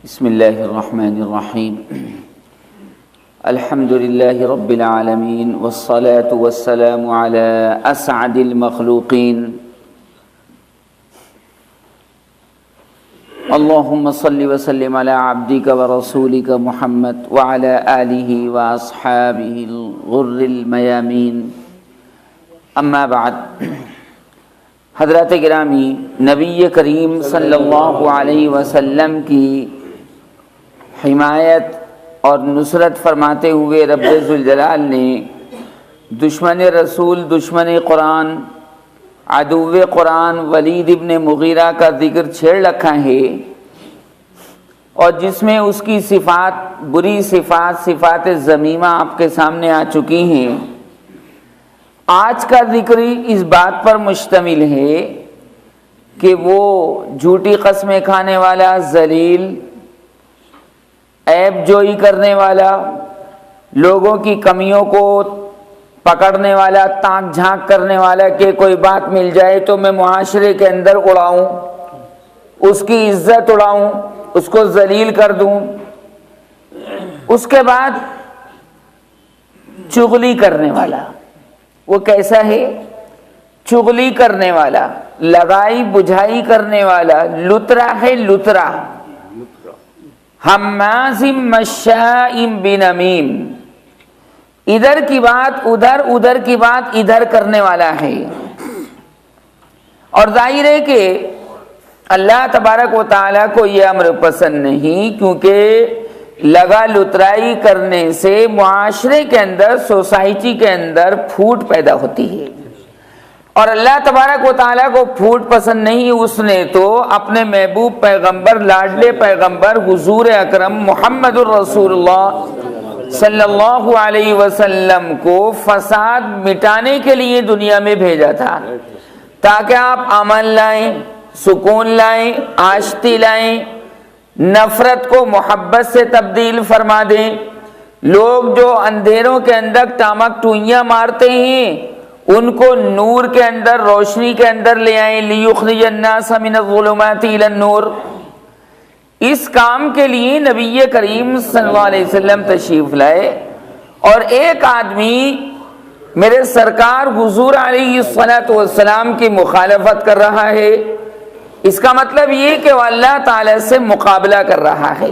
بسم اللہ الرحمن الرحیم الحمد للہ رب العالمین والصلاة والسلام علی اسعد المخلوقین اللہم صل وسلم علی عبدک ورسولک محمد وعلی آلہ واصحابہ الغر المیامین اما بعد۔ حضرات گرامی، نبی کریم صلی اللہ علیہ وسلم کی حمایت اور نصرت فرماتے ہوئے رب ذوالجلال نے دشمن رسول، دشمن قرآن، عدو قرآن ولید ابن مغیرہ کا ذکر چھیڑ رکھا ہے، اور جس میں اس کی صفات، بری صفات، صفات ذمیمہ آپ کے سامنے آ چکی ہیں۔ آج کا ذکر اس بات پر مشتمل ہے کہ وہ جھوٹی قسمیں کھانے والا، ذلیل، عیب جوئی کرنے والا، لوگوں کی کمیوں کو پکڑنے والا، تاک جھانک کرنے والا کہ کوئی بات مل جائے تو میں معاشرے کے اندر اڑاؤں، اس کی عزت اڑاؤں، اس کو ذلیل کر دوں۔ اس کے بعد چغلی کرنے والا، وہ کیسا ہے؟ چغلی کرنے والا، لگائی بجھائی کرنے والا، لترا ہے، لترا، ہماز مشاء بنمیم، ادھر کی بات ادھر، ادھر کی بات ادھر کرنے والا ہے۔ اور ظاہر ہے کہ اللہ تبارک و تعالیٰ کو یہ امر پسند نہیں، کیونکہ لگا لترائی کرنے سے معاشرے کے اندر، سوسائٹی کے اندر پھوٹ پیدا ہوتی ہے، اور اللہ تبارک و تعالیٰ کو پھوٹ پسند نہیں۔ اس نے تو اپنے محبوب پیغمبر، لاڈلے پیغمبر حضور اکرم محمد الرسول اللہ صلی اللہ علیہ وسلم کو فساد مٹانے کے لیے دنیا میں بھیجا تھا، تاکہ آپ امن لائیں، سکون لائیں، آشتی لائیں، نفرت کو محبت سے تبدیل فرما دیں۔ لوگ جو اندھیروں کے اندر ٹامک ٹوئیاں مارتے ہیں، ان کو نور کے اندر، روشنی کے اندر لے آئیں۔ لِيُخْرِجَ النَّاسَ مِنَ الظُّلُمَاتِ إِلَى النُّورِ، اس کام کے لیے نبی کریم صلی اللہ علیہ وسلم تشریف لائے، اور ایک آدمی میرے سرکار حضور علیہ الصلوۃ والسلام کی مخالفت کر رہا ہے، اس کا مطلب یہ کہ وہ اللہ تعالی سے مقابلہ کر رہا ہے۔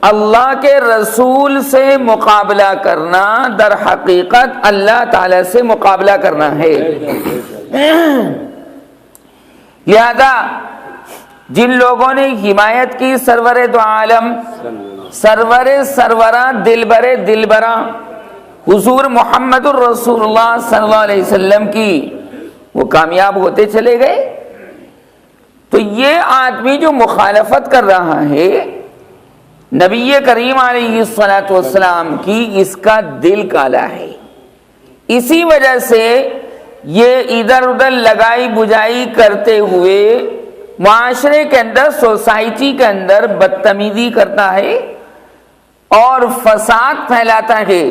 اللہ کے رسول سے مقابلہ کرنا در حقیقت اللہ تعالی سے مقابلہ کرنا ہے۔ لہذا جن لوگوں نے حمایت کی سرور دو عالم، سرور سرورہ، دلبر دلبراں حضور محمد الرسول اللہ صلی اللہ علیہ وسلم کی، وہ کامیاب ہوتے چلے گئے۔ تو یہ آدمی جو مخالفت کر رہا ہے نبی کریم علیہ الصلوۃ والسلام کی، اس کا دل کالا ہے۔ اسی وجہ سے یہ ادھر ادھر لگائی بجائی کرتے ہوئے معاشرے کے اندر، سوسائٹی کے اندر بدتمیزی کرتا ہے اور فساد پھیلاتا ہے۔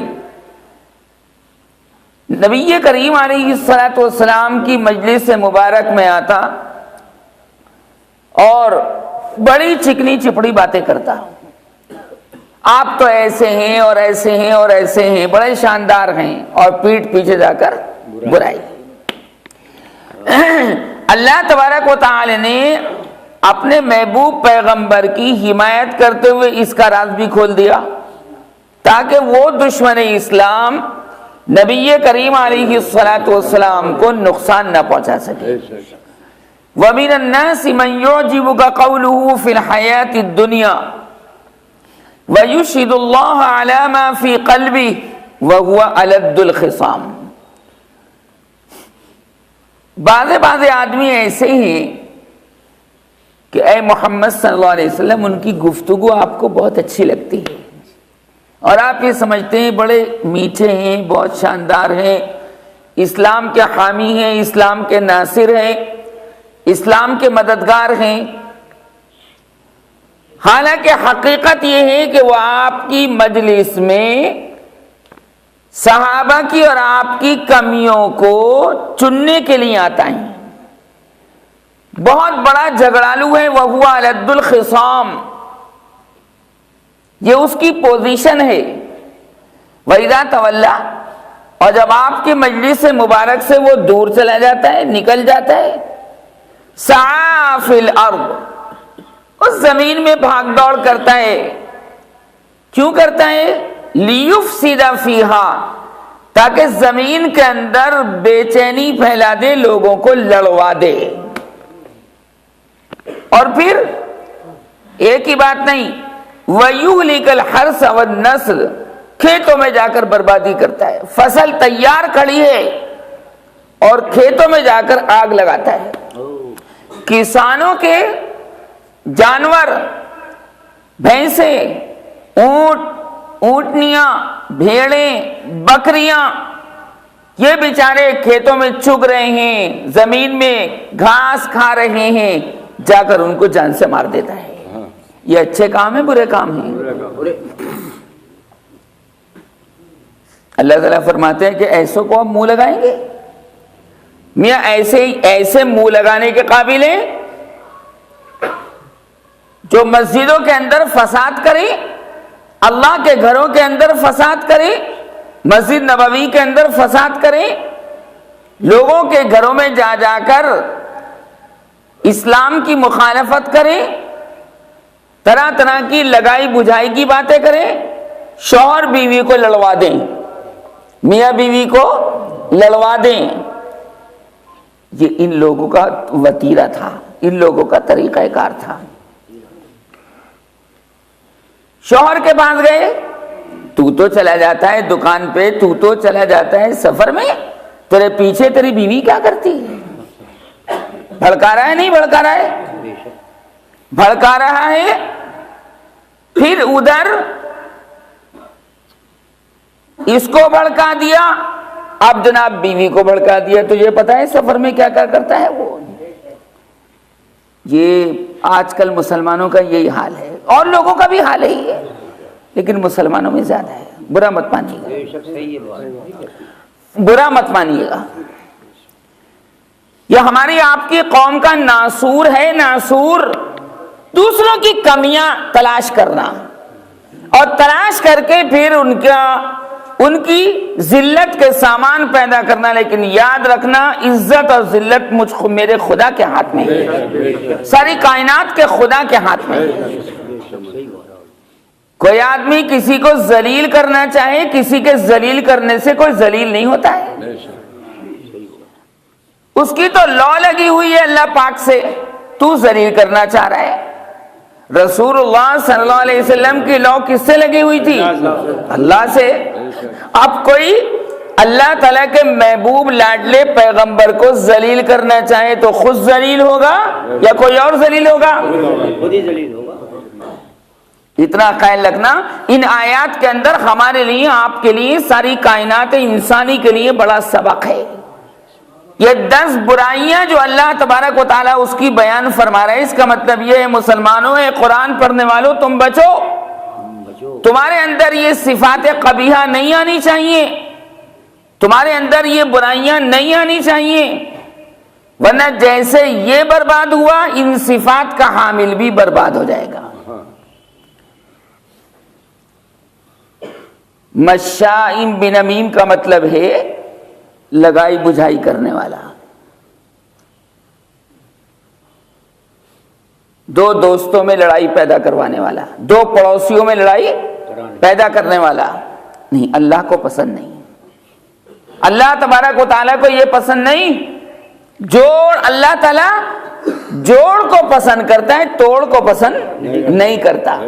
نبی کریم علیہ الصلوۃ والسلام کی مجلس مبارک میں آتا اور بڑی چکنی چپڑی باتیں کرتا، آپ تو ایسے ہیں اور ایسے ہیں اور ایسے ہیں، بڑے شاندار ہیں، اور پیٹھ پیچھے جا کر برائی۔ اللہ تبارک و تعالی نے اپنے محبوب پیغمبر کی حمایت کرتے ہوئے اس کا راز بھی کھول دیا، تاکہ وہ دشمن اسلام نبی کریم علیہ الصلوۃ والسلام کو نقصان نہ پہنچا سکے۔ وَمِنَ النَّاسِ مَن يُعْجِبُكَ قَوْلُهُ فِي الْحَيَاةِ الدُّنْيَا وَيُشْهِدُ اللَّهَ عَلَى مَا فِي قَلْبِهِ وَهُوَ أَلَدُّ الْخِصَامِ۔ بعض آدمی ایسے ہیں کہ اے محمد صلی اللہ علیہ وسلم، ان کی گفتگو آپ کو بہت اچھی لگتی ہے، اور آپ یہ سمجھتے ہیں بڑے میٹھے ہیں، بہت شاندار ہیں، اسلام کے حامی ہیں، اسلام کے ناصر ہیں، اسلام کے مددگار ہیں۔ حالانکہ حقیقت یہ ہے کہ وہ آپ کی مجلس میں صحابہ کی اور آپ کی کمیوں کو چننے کے لیے آتا ہے، بہت بڑا جھگڑالو ہے۔ وَهُوَ أَلَدُّ الْخِصَامِ، یہ اس کی پوزیشن ہے. وَإِذَا تَوَلَّى، اور جب آپ کی مجلس مبارک سے وہ دور چلا جاتا ہے، نکل جاتا ہے، سعیٰ فِی الْأَرْضِ، اس زمین میں بھاگ دوڑ کرتا ہے. کیوں کرتا ہے؟ لِيُفْسِدَ فِيهَا، تاکہ زمین کے اندر بے چینی پھیلا دے، لوگوں کو لڑوا دے. اور پھر ایک ہی بات نہیں، وَيُهْلِكَ الْحَرْثَ وَالنَّسْلَ، کھیتوں میں جا کر بربادی کرتا ہے. فصل تیار کھڑی ہے اور کھیتوں میں جا کر آگ لگاتا ہے. کسانوں کے جانور، بھینسیں، اونٹ، اونٹنیاں، بھیڑیں، بکریاں، یہ بیچارے کھیتوں میں چگ رہے ہیں، زمین میں گھاس کھا رہے ہیں، جا کر ان کو جان سے مار دیتا ہے. یہ اچھے کام ہیں، برے کام ہیں؟ اللہ تعالیٰ فرماتے ہیں کہ ایسوں کو آپ منہ لگائیں گے؟ میاں ایسے منہ لگانے کے قابل ہیں جو مسجدوں کے اندر فساد کرے، اللہ کے گھروں کے اندر فساد کرے، مسجد نبوی کے اندر فساد کرے، لوگوں کے گھروں میں جا جا کر اسلام کی مخالفت کرے، طرح طرح کی لگائی بجھائی کی باتیں کرے، شوہر بیوی کو لڑوا دیں، میاں بیوی کو لڑوا دیں. یہ ان لوگوں کا وتیرہ تھا، ان لوگوں کا طریقہ کار تھا. شوہر کے پاس گئے، تو چلا جاتا ہے دکان پہ، تو چلا جاتا ہے سفر میں، تیرے پیچھے تیری بیوی کیا کرتی ہے؟ بھڑکا رہا ہے نہیں بھڑکا رہا ہے؟ بھڑکا رہا ہے. پھر ادھر اس کو بھڑکا دیا، اب جناب بیوی کو بھڑکا دیا. تو یہ پتا ہے سفر میں کیا کیا کرتا ہے وہ؟ یہ آج کل مسلمانوں کا یہی حال ہے، اور لوگوں کا بھی حال ہی ہے، لیکن مسلمانوں میں زیادہ ہے. برا مت مانیے گا، برا مت مانیے گا. یہ ہماری آپ کی قوم کا ناسور ہے. ناسور دوسروں کی کمیاں تلاش کرنا اور تلاش کر کے پھر ان کی ذلت کے سامان پیدا کرنا. لیکن یاد رکھنا، عزت اور ذلت میرے خدا کے ہاتھ میں ہے، ساری کائنات کے خدا کے ہاتھ میں ہے. کوئی آدمی کسی کو ذلیل کرنا چاہے، کسی کے ذلیل کرنے سے کوئی ذلیل نہیں ہوتا ہے. اس کی تو لو لگی ہوئی ہے اللہ پاک سے، تو ذلیل کرنا چاہ رہا ہے. رسول اللہ صلی اللہ علیہ وسلم کی لو کس سے لگی ہوئی تھی؟ اللہ سے. اب کوئی اللہ تعالیٰ کے محبوب لاڈلے پیغمبر کو ذلیل کرنا چاہے تو خود ذلیل ہوگا یا کوئی اور ذلیل ہوگا؟ خود ہی ذلیل ہوگا. اتنا خیال رکھنا، ان آیات کے اندر ہمارے لیے، آپ کے لیے، ساری کائنات انسانی کے لیے بڑا سبق ہے. یہ 10 برائیاں جو اللہ تبارک و تعالیٰ اس کی بیان فرما رہے ہیں، اس کا مطلب یہ ہے مسلمانوں، قرآن پڑھنے والوں، تم بچو. تمہارے اندر یہ صفات قبیحہ نہیں آنی چاہیے، تمہارے اندر یہ برائیاں نہیں آنی چاہیے، ورنہ جیسے یہ برباد ہوا، ان صفات کا حامل بھی برباد ہو جائے گا. مشاء بنمیم کا مطلب ہے لگائی بجھائی کرنے والا. دو دوستوں میں لڑائی پیدا کروانے والا، دو پڑوسیوں میں لڑائی پیدا کرنے والا نہیں. اللہ کو پسند نہیں، اللہ تبارک و تعالیٰ کو یہ پسند نہیں. اللہ تعالیٰ جوڑ کو پسند کرتا ہے، توڑ کو پسند نہیں کرتا.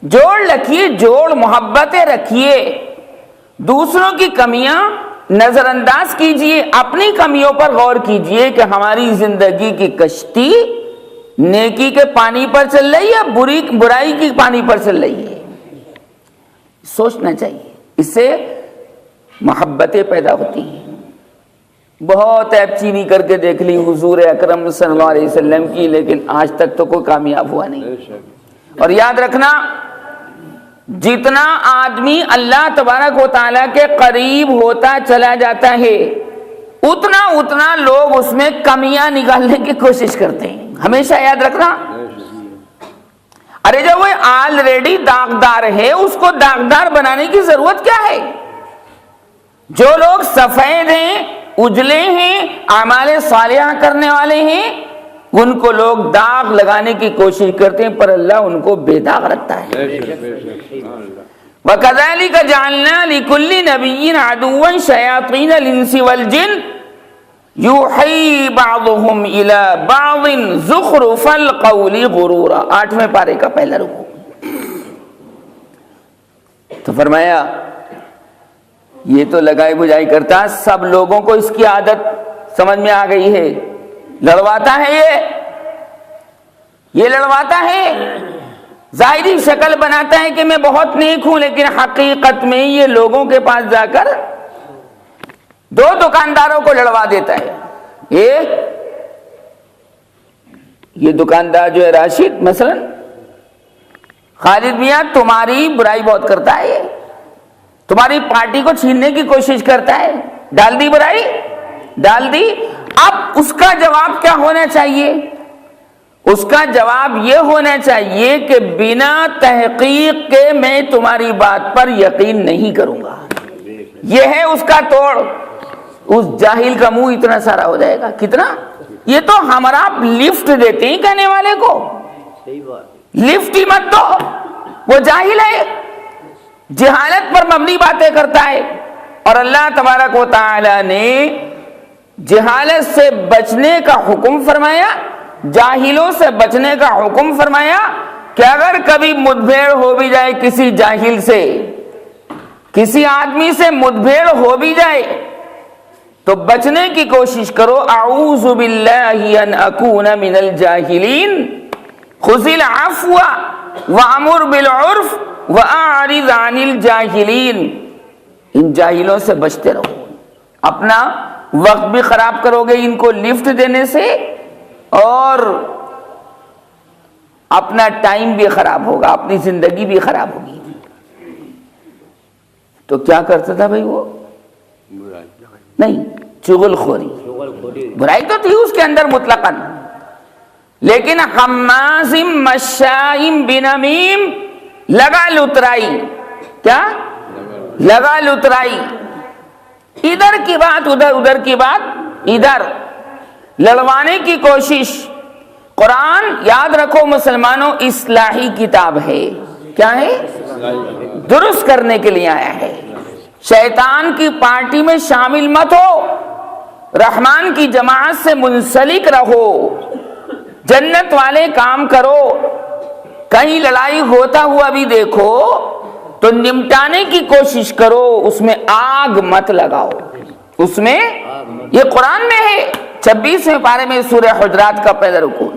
جوڑ رکھیے، جوڑ محبتیں رکھیے، دوسروں کی کمیاں نظر انداز کیجئے، اپنی کمیوں پر غور کیجئے کہ ہماری زندگی کی کشتی نیکی کے پانی پر چل رہی ہے، برائی کی پانی پر چل رہی ہے. سوچنا چاہیے، اس سے محبتیں پیدا ہوتی ہیں. بہت ایپ چینی کر کے دیکھ لی حضور اکرم صلی اللہ علیہ وسلم کی، لیکن آج تک تو کوئی کامیاب ہوا نہیں. اور یاد رکھنا، جتنا آدمی اللہ تبارک و تعالیٰ کے قریب ہوتا چلا جاتا ہے، اتنا لوگ اس میں کمیاں نکالنے کی کوشش کرتے ہیں. ہمیشہ یاد رکھنا، ارے جب وہ آلریڈی داغدار ہے اس کو داغدار بنانے کی ضرورت کیا ہے؟ جو لوگ سفید ہیں، اجلے ہیں، اعمال صالحہ کرنے والے ہیں، ان کو لوگ داغ لگانے کی کوشش کرتے ہیں، پر اللہ ان کو بے داغ رکھتا ہے۔ وَكَذَلِكَ جَعَلْنَا لِكُلِّ نَبِيٍّ عَدُوًّا شَيَاطِينَ الْإِنسِ وَالْجِنِّ يُوحِي بَعْضُهُمْ إِلَى بَعْضٍ زُخْرُفَ الْقَوْلِ غُرُورًا، 8ویں پارے کا پہلا رکوع۔ تو فرمایا یہ تو لگائی بجائی کرتا، سب لوگوں کو اس کی عادت سمجھ میں آ گئی ہے، لڑواتا ہے، یہ لڑواتا ہے، ظاہری شکل بناتا ہے کہ میں بہت نیک ہوں، لیکن حقیقت میں یہ لوگوں کے پاس جا کر 2 دکانداروں کو لڑوا دیتا ہے۔ یہ دکاندار جو ہے راشد مثلا، خالد میاں تمہاری برائی بہت کرتا ہے، یہ تمہاری پارٹی کو چھیننے کی کوشش کرتا ہے، ڈال دی برائی، ڈال دی۔ اب اس کا جواب کیا ہونا چاہیے؟ اس کا جواب یہ ہونا چاہیے کہ بنا تحقیق کے میں تمہاری بات پر یقین نہیں کروں گا۔ یہ ہے اس کا توڑ۔ اس جاہل کا منہ اتنا سارا ہو جائے گا، کتنا؟ یہ تو ہمارا لفٹ دیتے ہیں کہنے والے کو، لفٹ ہی مت دو، وہ جاہل ہے، جہالت پر مبنی باتیں کرتا ہے۔ اور اللہ تبارک و تعالی نے جہالت سے بچنے کا حکم فرمایا، جاہلوں سے بچنے کا حکم فرمایا کہ اگر کبھی مدبھیڑ ہو بھی جائے کسی جاہل سے، کسی آدمی سے مدبھیڑ ہو بھی جائے تو بچنے کی کوشش کرو۔ اعوذ باللہ ان اکون من الجاہلین، خذ العفو وامر بالعرف واعرض عن الجاہلین۔ ان جاہلوں سے بچتے رہو، اپنا وقت بھی خراب کرو گے ان کو لفٹ دینے سے، اور اپنا ٹائم بھی خراب ہوگا، اپنی زندگی بھی خراب ہوگی۔ تو کیا کرتا تھا بھائی وہ؟ نہیں، چغل خوری، برائی تو تھی اس کے اندر مطلقاً، لیکن حماز مشاء بنمیم، لگا لترائی، کیا لگا لترائی، ادھر کی بات ادھر، ادھر کی بات ادھر، لڑوانے کی کوشش۔ قرآن یاد رکھو مسلمانوں اصلاحی کتاب ہے، کیا ہے؟ درست کرنے کے لیے آیا ہے۔ شیطان کی پارٹی میں شامل مت ہو، رحمان کی جماعت سے منسلک رہو، جنت والے کام کرو۔ کہیں لڑائی ہوتا ہوا بھی دیکھو تو نمٹانے کی کوشش کرو، اس میں آگ مت لگاؤ، اس میں، یہ قرآن میں ہے 26ویں پارے میں سورہ حجرات کا پہلا رکوع۔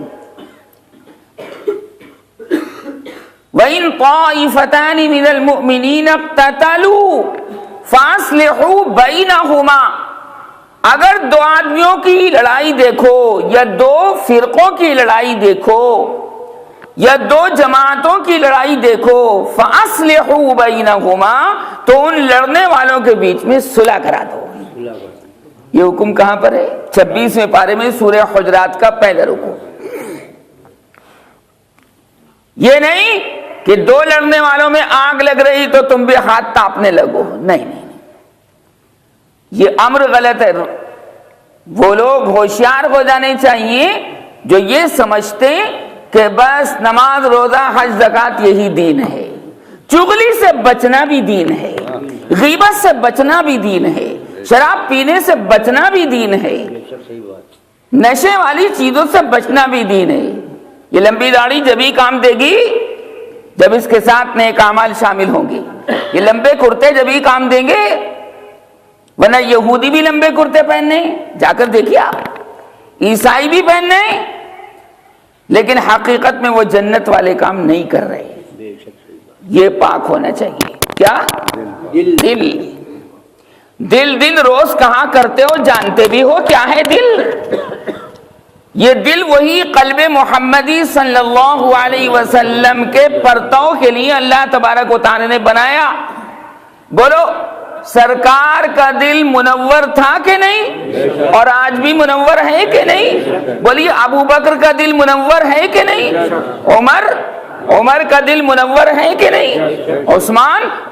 وَإِن طَائِفَتَانِ مِنَ الْمُؤْمِنِينَ اقْتَتَلُوا فَأَصْلِحُوا بَيْنَهُمَا، اگر 2 آدمیوں کی لڑائی دیکھو یا 2 فرقوں کی لڑائی دیکھو یا 2 جماعتوں کی لڑائی دیکھو، فَأَصْلِحُوا بَيْنَهُمَا، تو ان لڑنے والوں کے بیچ میں صلح کرا دو۔ یہ حکم کہاں پر ہے؟ 26ویں پارے میں سورہ حجرات کا پہلا رکوع۔ یہ نہیں کہ 2 لڑنے والوں میں آگ لگ رہی تو تم بھی ہاتھ تاپنے لگو، نہیں نہیں، یہ امر غلط ہے۔ وہ لوگ ہوشیار ہو جانے چاہیے جو یہ سمجھتے کہ بس نماز روزہ حج زکوٰۃ یہی دین ہے۔ چغلی سے بچنا بھی دین ہے، غیبت سے بچنا بھی دین ہے، شراب پینے سے بچنا بھی دین ہے، نشے والی چیزوں سے بچنا بھی دین ہے۔ یہ لمبی داڑھی جبھی کام دے گی جب اس کے ساتھ نیک اعمال شامل ہوں گے، یہ لمبے کرتے جبھی کام دیں گے، ورنہ یہودی بھی لمبے کرتے پہننے، جا کر دیکھیے آپ، عیسائی بھی پہننے، لیکن حقیقت میں وہ جنت والے کام نہیں کر رہے۔ یہ پاک ہونا چاہیے۔ کیا؟ دل۔ دل دل روز کہاں کرتے ہو، جانتے بھی ہو کیا ہے دل؟ یہ دل وہی قلب محمدی صلی اللہ علیہ وسلم کے پرتو کے لیے اللہ تبارک و تعالی نے بنایا۔ بولو سرکار کا دل منور تھا کہ نہیں؟ اور آج بھی منور ہے کہ نہیں؟ بولیے ابو بکر کا دل منور ہے کہ نہیں؟ عمر، عمر کا دل منور ہے کہ نہیں؟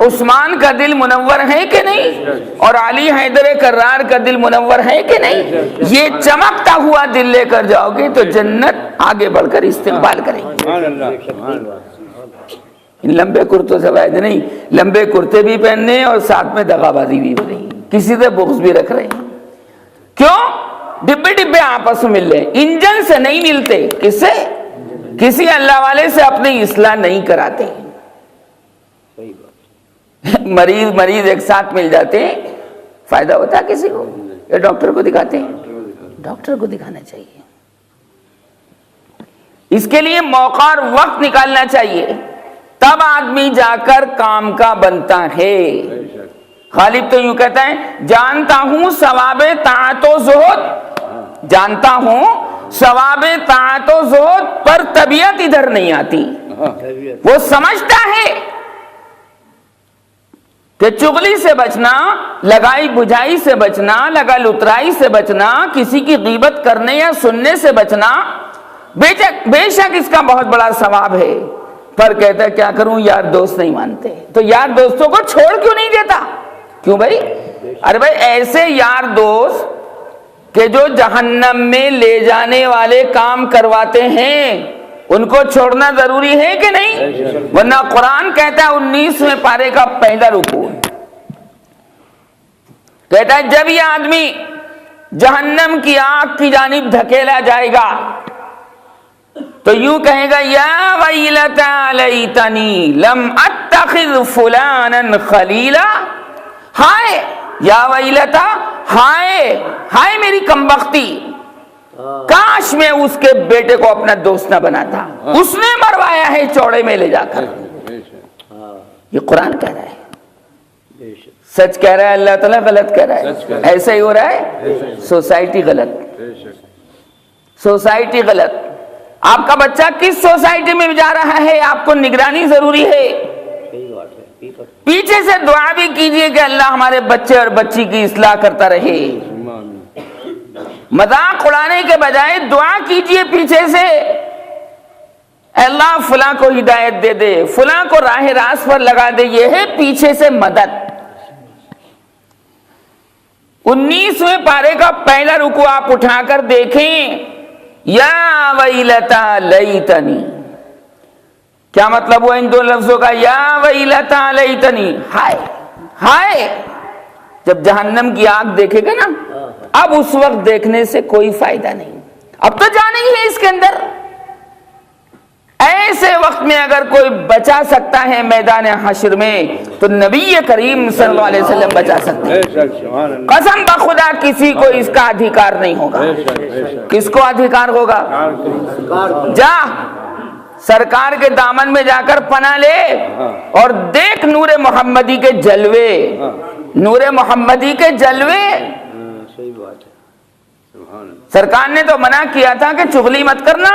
عثمان کا دل منور ہے کہ نہیں؟ اور علی حیدر کرار کا دل منور ہے کہ نہیں؟ یہ چمکتا ہوا دل لے کر جاؤ گے تو جنت آگے بڑھ کر استقبال کرے گی۔ لمبے کرتوں سے فائدہ نہیں، لمبے کرتے بھی پہننے اور ساتھ میں دغا بازی بھی ہو رہی، کسی سے بغض بھی رکھ رہے ہیں۔ کیوں؟ ڈبے ڈبے آپس میں مل رہے، انجن سے نہیں ملتے۔ کس سے؟ کسی اللہ والے سے اپنی اصلاح نہیں کراتے۔ مریض ایک ساتھ مل جاتے ہیں، فائدہ ہوتا ہے کسی کو؟ یا ڈاکٹر کو دکھاتے ہیں؟ ڈاکٹر کو دکھانا چاہیے۔ اس کے لیے موقع اور وقت نکالنا چاہیے، تب آدمی جا کر کام کا بنتا ہے۔ غالب تو یوں کہتا ہے، جانتا ہوں ثواب طاعت و زہد، جانتا ہوں ثواب طاعت و زہد، پر طبیعت ادھر نہیں آتی۔ وہ سمجھتا ہے کہ چغلی سے بچنا، لگائی بجھائی سے بچنا، لگا لترائی سے بچنا، کسی کی غیبت کرنے یا سننے سے بچنا بے شک اس کا بہت بڑا ثواب ہے، پر کہتا ہے کیا کروں، یار دوست نہیں مانتے۔ تو یار دوستوں کو چھوڑ کیوں نہیں دیتا؟ کیوں بھائی؟ ارے بھائی ایسے یار دوست کہ جو جہنم میں لے جانے والے کام کرواتے ہیں، ان کو چھوڑنا ضروری ہے کہ نہیں؟ ورنہ قرآن کہتا ہے 19ویں پارے کا پہلا رکوع کہتا ہے جب یہ آدمی جہنم کی آگ کی جانب دھکیلا جائے گا تو یوں کہے گا، یا ویلتا لیتنی لم اتخذ فلانا خلیلا، ہائے یا ویلتا، ہائے میری کمبختی، کاش میں اس کے بیٹے کو اپنا دوست نہ بناتا، اس نے مروایا ہے چوڑے میں لے جا کر۔ یہ قرآن کہہ رہا ہے، سچ کہہ رہا ہے اللہ تعالیٰ، غلط کہہ رہا ہے؟ ایسا ہی ہو رہا ہے۔ سوسائٹی غلط، سوسائٹی غلط۔ آپ کا بچہ کس سوسائٹی میں جا رہا ہے آپ کو نگرانی ضروری ہے۔ پیچھے سے دعا بھی کیجئے کہ اللہ ہمارے بچے اور بچی کی اصلاح کرتا رہے۔ مذاق اڑانے کے بجائے دعا کیجئے پیچھے سے، اے اللہ فلاں کو ہدایت دے دے، فلاں کو راہ راست پر لگا دے۔ یہ ہے پیچھے سے مدد۔ 19ویں پارے کا پہلا رکوع آپ اٹھا کر دیکھیں، یا ویلتا لیتنی، کیا مطلب ہوا ان دو لفظوں کا؟ یا ویلتا لیتنی، ہائے، جب جہنم کی آگ دیکھے گا نا، اب اس وقت دیکھنے سے کوئی فائدہ نہیں، اب تو جانا ہی ہے اس کے اندر۔ ایسے وقت میں اگر کوئی بچا سکتا ہے میدان حشر میں تو نبی کریم صلی اللہ علیہ وسلم بچا سکتے ہیں۔ قسم بخدا کسی کو اس کا ادھیکار نہیں ہوگا۔ کس کو ادھیکار ہوگا؟ جا سرکار کے دامن میں جا کر پناہ لے اور دیکھ نور محمدی کے جلوے، نور محمدی کے جلوے۔ سرکار نے تو منع کیا تھا کہ چغلی مت کرنا،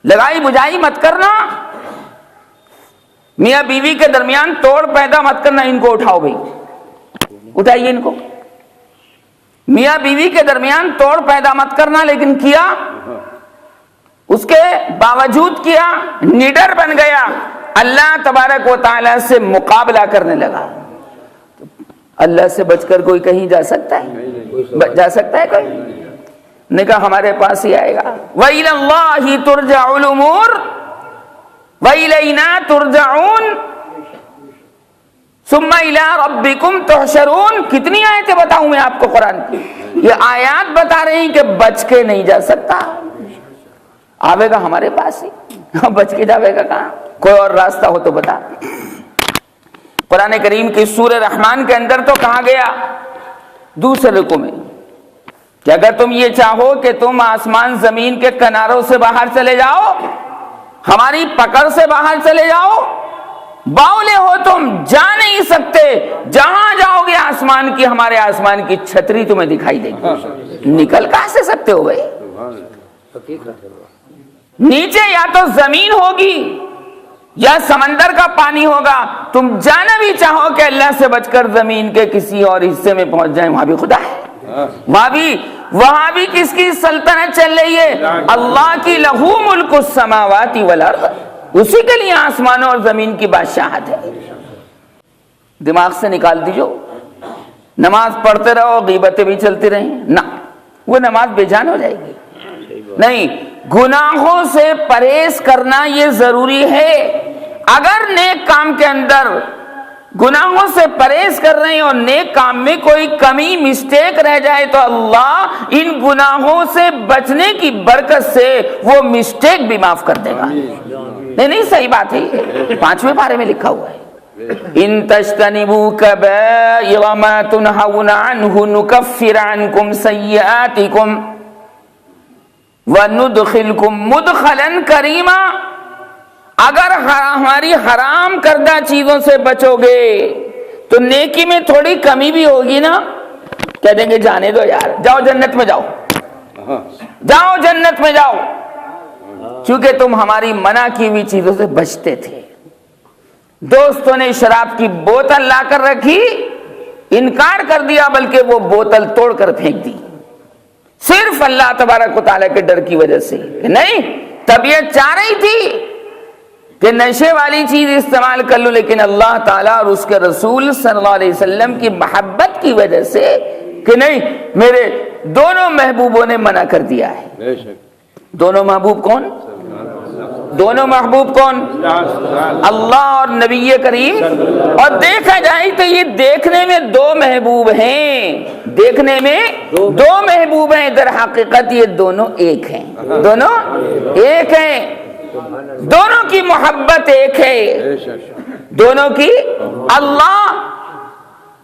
لگائی بجھائی مت کرنا، میاں بیوی کے درمیان توڑ پیدا مت کرنا۔ ان کو اٹھاؤ بھائی، اٹھائیے ان کو۔ میاں بیوی کے درمیان توڑ پیدا مت کرنا، لیکن کیا، اس کے باوجود کیا، نڈر بن گیا، اللہ تبارک و تعالی سے مقابلہ کرنے لگا۔ اللہ سے بچ کر کوئی کہیں جا سکتا ہے؟ جا سکتا ہے کوئی؟ نے کہا ہمارے پاس ہی آئے گا۔ وَإِلَى اللَّهِ تُرْجَعُ الْأُمُورُ وَإِلَيْنَا تُرْجَعُونَ ثُمَّ إِلَىٰ رَبِّكُمْ تُحْشَرُونَ۔ کتنی آیتیں بتاؤں میں آپ کو قرآن کی؟ یہ آیات بتا رہی ہیں کہ بچ کے نہیں جا سکتا، آوے گا ہمارے پاس ہی، بچ کے جاوے گا کہاں؟ کوئی اور راستہ ہو تو بتا۔ قرآن کریم کی سورہ رحمان کے اندر تو کہا گیا دوسرے رکوع میں کہ اگر تم یہ چاہو کہ تم آسمان زمین کے کناروں سے باہر چلے جاؤ، ہماری پکڑ سے باہر چلے جاؤ، باولے ہو تم، جا نہیں سکتے، جہاں جاؤ گے آسمان کی، ہمارے آسمان کی چھتری تمہیں دکھائی دے گی، نکل کہاں سے سکتے ہو بھائی؟ نیچے یا تو زمین ہوگی یا سمندر کا پانی ہوگا، تم جانا بھی چاہو کہ اللہ سے بچ کر زمین کے کسی اور حصے میں پہنچ جائیں، وہاں بھی خدا ہے، وہاں بھی کس کی سلطنت چل رہی ہے؟ اللہ کی، لہو ملک السماوات والارض، اسی کے لیے آسمانوں اور زمین کی بادشاہت ہے. دماغ سے نکال دیجو. نماز پڑھتے رہو غیبتیں بھی چلتی رہیں، نہ وہ نماز بے جان ہو جائے گی. نہیں، گناہوں سے پرہیز کرنا یہ ضروری ہے. اگر نیک کام کے اندر گناہوں سے پرہیز کر رہے ہیں اور نیک کام میں کوئی کمی مسٹیک رہ جائے تو اللہ ان گناہوں سے بچنے کی برکت سے وہ مسٹیک بھی معاف کر دے گا. نہیں صحیح بات ہے، 5ویں پارے میں لکھا ہوا ہے ان تجتنبوا کبائر ما تنہون عنہ نکفر عنکم سیئاتکم وندخلکم مدخلا کریما. اگر ہماری حرام کردہ چیزوں سے بچو گے تو نیکی میں تھوڑی کمی بھی ہوگی نا. کہہ دیں گے جانے دو یار، جاؤ جنت میں جاؤ، جاؤ جنت میں جاؤ، چونکہ تم ہماری منع کی ہوئی چیزوں سے بچتے تھے. دوستوں نے شراب کی بوتل لا کر رکھی، انکار کر دیا بلکہ وہ بوتل توڑ کر پھینک دی، صرف اللہ تبارک و تعالیٰ کے ڈر کی وجہ سے. نہیں، طبیعت چاہ رہی تھی کہ نشے والی چیز استعمال کر لوں، لیکن اللہ تعالیٰ اور اس کے رسول صلی اللہ علیہ وسلم کی محبت کی وجہ سے کہ نہیں، میرے دونوں محبوبوں نے منع کر دیا ہے. دونوں محبوب کون؟ دونوں محبوب کون؟ اللہ اور نبی کریم. اور دیکھا جائے تو یہ دیکھنے میں دو محبوب ہیں، دیکھنے میں دو محبوب ہیں، در حقیقت یہ دونوں ایک ہیں، دونوں ایک ہیں. دونوں کی محبت ایک ہے، دونوں کی. اللہ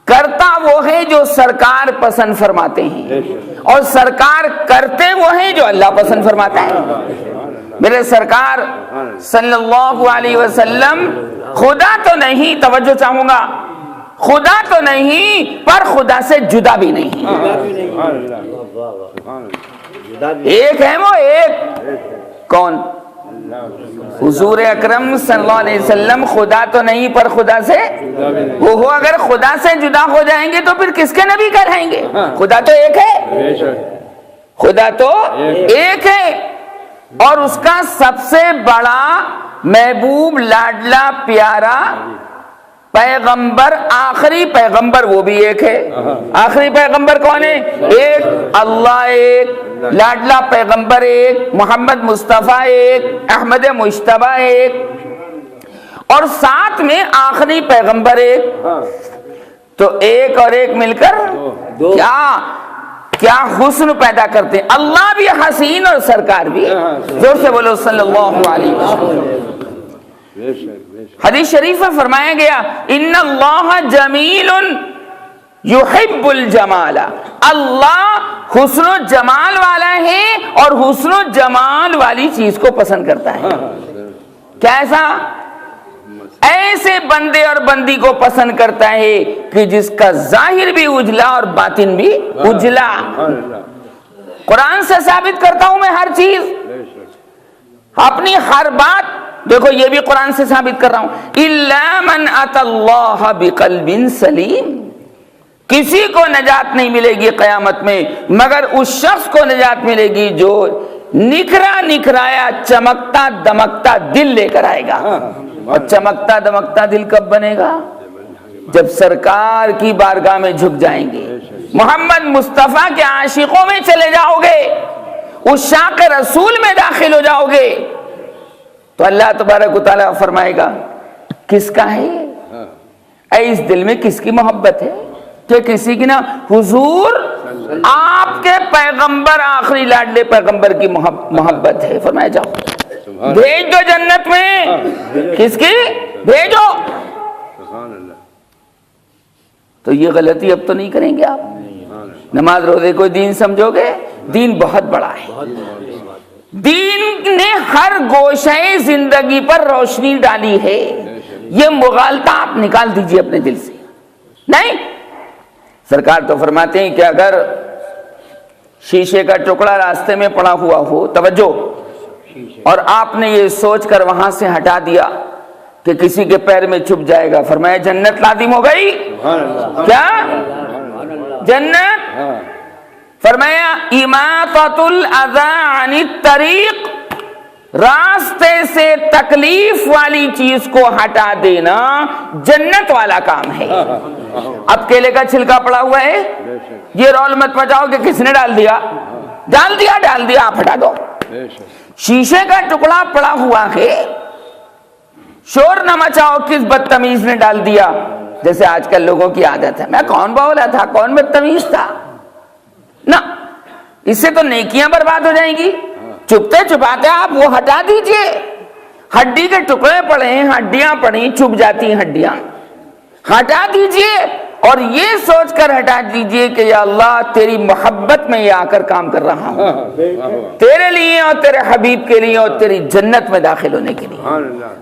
کرتا وہ ہے جو سرکار پسند فرماتے ہیں، اور سرکار کرتے وہ ہیں جو اللہ پسند فرماتا ہے. میرے سرکار صلی اللہ علیہ وسلم خدا تو نہیں، توجہ چاہوں گا، خدا تو نہیں پر خدا سے جدا بھی نہیں. ایک ہے وہ، ایک کون؟ حضور اکرم صلی اللہ علیہ وسلم خدا تو نہیں پر خدا سے وہ اگر خدا سے جدا ہو جائیں گے تو پھر کس کے نبی کہلائیں گے؟ خدا تو ایک ہے، خدا تو ایک ہے. اور اس کا سب سے بڑا محبوب لاڈلا پیارا پیغمبر، آخری پیغمبر وہ بھی ایک ہے. آخری پیغمبر کون ہے؟ ایک، اللہ ایک، لاڈلا پیغمبر ایک، محمد مصطفیٰ ایک، احمد مجتبیٰ ایک، اور ساتھ میں آخری پیغمبر ایک. تو ایک اور ایک مل کر کیا حسن پیدا کرتے ہیں. اللہ بھی حسین اور سرکار بھی. زور سے بولو صلی اللہ علیہ وسلم. حدیث شریف میں فرمایا گیا ان اللہ جمیل یحب الجمال. اللہ حسن و جمال والا ہے اور حسن و جمال والی چیز کو پسند کرتا ہے. کیسا؟ ایسے بندے اور بندی کو پسند کرتا ہے کہ جس کا ظاہر بھی اجلا اور باطن بھی اجلا. قرآن سے ثابت کرتا ہوں میں ہر چیز، اپنی ہر بات. دیکھو یہ بھی قرآن سے ثابت کر رہا ہوں، الا من اتى اللہ بقلب سلیم. کسی کو نجات نہیں ملے گی قیامت میں مگر اس شخص کو نجات ملے گی جو نکھرا نکھرایا چمکتا دمکتا دل لے کر آئے گا. اور چمکتا دمکتا دل کب بنے گا؟ جب سرکار کی بارگاہ میں جھک جائیں گے، محمد مصطفیٰ کے عاشقوں میں چلے جاؤ گے، اس شاق رسول میں داخل ہو جاؤ گے تو اللہ تبارک و تعالیٰ فرمائے گا کس کا ہے اے اس دل میں کس کی محبت ہے؟ کہ کسی کی نا حضور آپ کے پیغمبر آخری لاڈلے پیغمبر کی محبت ہے. فرمایا جاؤ بھیج دو جنت میں. کس کی بھیجو؟ تو یہ غلطی اب تو نہیں کریں گے آپ. نماز روزے کو دین سمجھو گے؟ دین بہت بڑا ہے. دین نے ہر گوشے زندگی پر روشنی ڈالی ہے. یہ مغالطہ آپ نکال دیجئے اپنے دل سے. نہیں، سرکار تو فرماتے ہیں کہ اگر شیشے کا ٹکڑا راستے میں پڑا ہوا ہو، توجہ، اور آپ نے یہ سوچ کر وہاں سے ہٹا دیا کہ کسی کے پیر میں چھپ جائے گا، فرمایا جنت لازم ہو گئی. کیا جنت؟ فرمایا اماطۃ الاذى عن الطریق راستے سے تکلیف والی چیز کو ہٹا دینا جنت والا کام ہے۔ اب کیلے کا چھلکا پڑا ہوا ہے، یہ رول مت مچاؤ کہ کس نے ڈال دیا، ڈال دیا آپ ہٹا دو۔ شیشے کا ٹکڑا پڑا ہوا ہے، شور نہ مچاؤ کس بدتمیز نے ڈال دیا، جیسے آج کل لوگوں کی عادت ہے، میں کون بولا تھا، کون بدتمیز تھا، نہ، اس سے تو نیکیاں برباد ہو جائیں گی۔ چپتے چپاتے آپ وہ ہٹا دیجئے۔ ہڈی کے ٹکڑے پڑے ہیں، ہڈیاں پڑی، چپ جاتی ہیں ہڈیاں، ہٹا دیجئے، اور یہ سوچ کر ہٹا دیجئے کہ یا اللہ تیری محبت میں یہ آ کر کام کر رہا ہوں، تیرے لیے اور تیرے حبیب کے لیے اور تیری جنت میں داخل ہونے کے لیے۔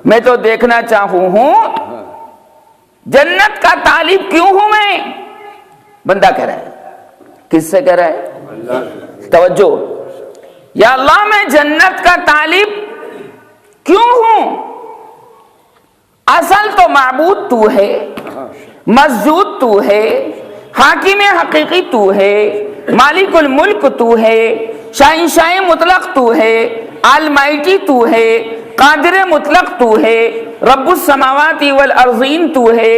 میں تو دیکھنا چاہوں ہوں جنت کا طالب کیوں ہوں میں؟ بندہ کہہ رہا ہے، کس سے کہہ رہا ہے؟ توجہ، یا اللہ میں جنت کا طالب کیوں ہوں؟ اصل تو معبود تو ہے، مسجود تو ہے، حاکم حقیقی تو ہے، مالک الملک تو ہے، شہنشاہ مطلق تو ہے، المائٹی تو ہے، قادر مطلق تو ہے، رب السماوات والارضین تو ہے،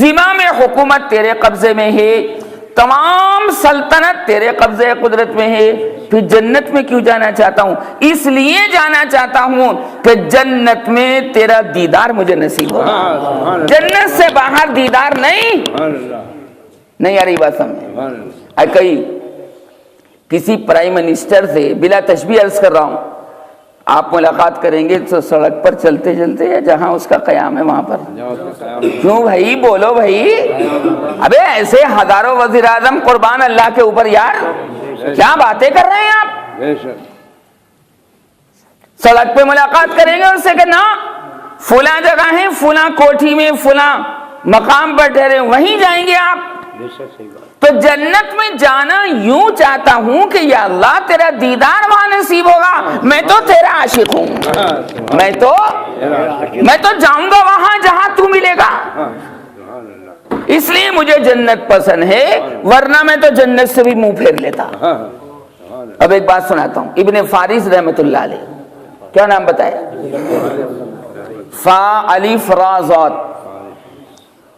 زمام حکومت تیرے قبضے میں ہے، تمام سلطنت تیرے قبضے قدرت میں ہے، پھر جنت میں کیوں جانا چاہتا ہوں؟ اس لیے جانا چاہتا ہوں کہ جنت میں تیرا دیدار مجھے نصیب ہو، جنت سے باہر دیدار نہیں آ رہی بات سمجھ؟ کئی کسی پرائم منسٹر سے بلا تشبیہ عرض کر رہا ہوں، آپ ملاقات کریں گے تو سڑک پر چلتے چلتے یا جہاں اس کا قیام ہے وہاں پر، کیوں بھائی بولو بھائی، ابے ایسے ہزاروں وزیر اعظم قربان اللہ کے اوپر، یار کیا باتیں کر رہے ہیں آپ؟ سڑک پہ ملاقات کریں گے اس سے کہ نا فلاں جگہ ہے، فلاں کوٹھی میں، فلاں مقام پر ٹھہرے، وہیں جائیں گے آپ۔ تو جنت میں جانا یوں چاہتا ہوں کہ یا اللہ تیرا دیدار وہاں نصیب ہوگا، میں تو تیرا عاشق ہوں، میں تو جاؤں گا وہاں جہاں تو ملے گا، اس لیے مجھے جنت پسند ہے، ورنہ میں تو جنت سے بھی منہ پھیر لیتا۔ اب ایک بات سناتا ہوں، ابن فارس رحمت اللہ علیہ، کیا نام بتایا؟ فا الف را ذات،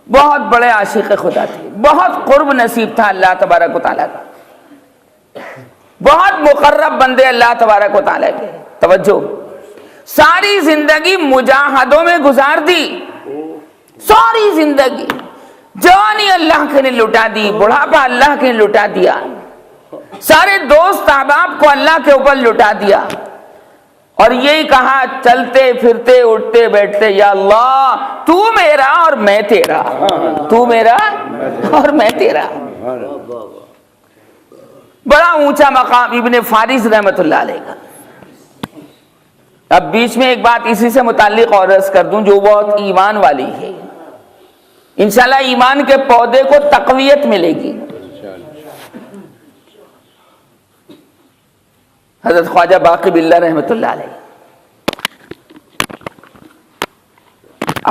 بہت بڑے عاشق خدا تھے، بہت قرب نصیب تھا اللہ تبارک و تعالیٰ کا، بہت مقرب بندے اللہ تبارک و تعالیٰ کے۔ توجہ، ساری زندگی مجاہدوں میں گزار دی، ساری زندگی، جوانی اللہ کے لیے لٹا دی، بڑھاپا اللہ کے لیے لٹا دیا، سارے دوست احباب کو اللہ کے اوپر لٹا دیا، اور یہی کہا چلتے پھرتے اٹھتے بیٹھتے، یا اللہ تو میرا اور میں تیرا، تو میرا اور میں تیرا۔ بڑا اونچا مقام ابن فارس رحمت اللہ علیہ کا۔ اب بیچ میں ایک بات اسی سے متعلق اور عرض کر دوں جو بہت ایمان والی ہے، انشاءاللہ ایمان کے پودے کو تقویت ملے گی۔ حضرت خواجہ باقی باللہ رحمت اللہ علیہ،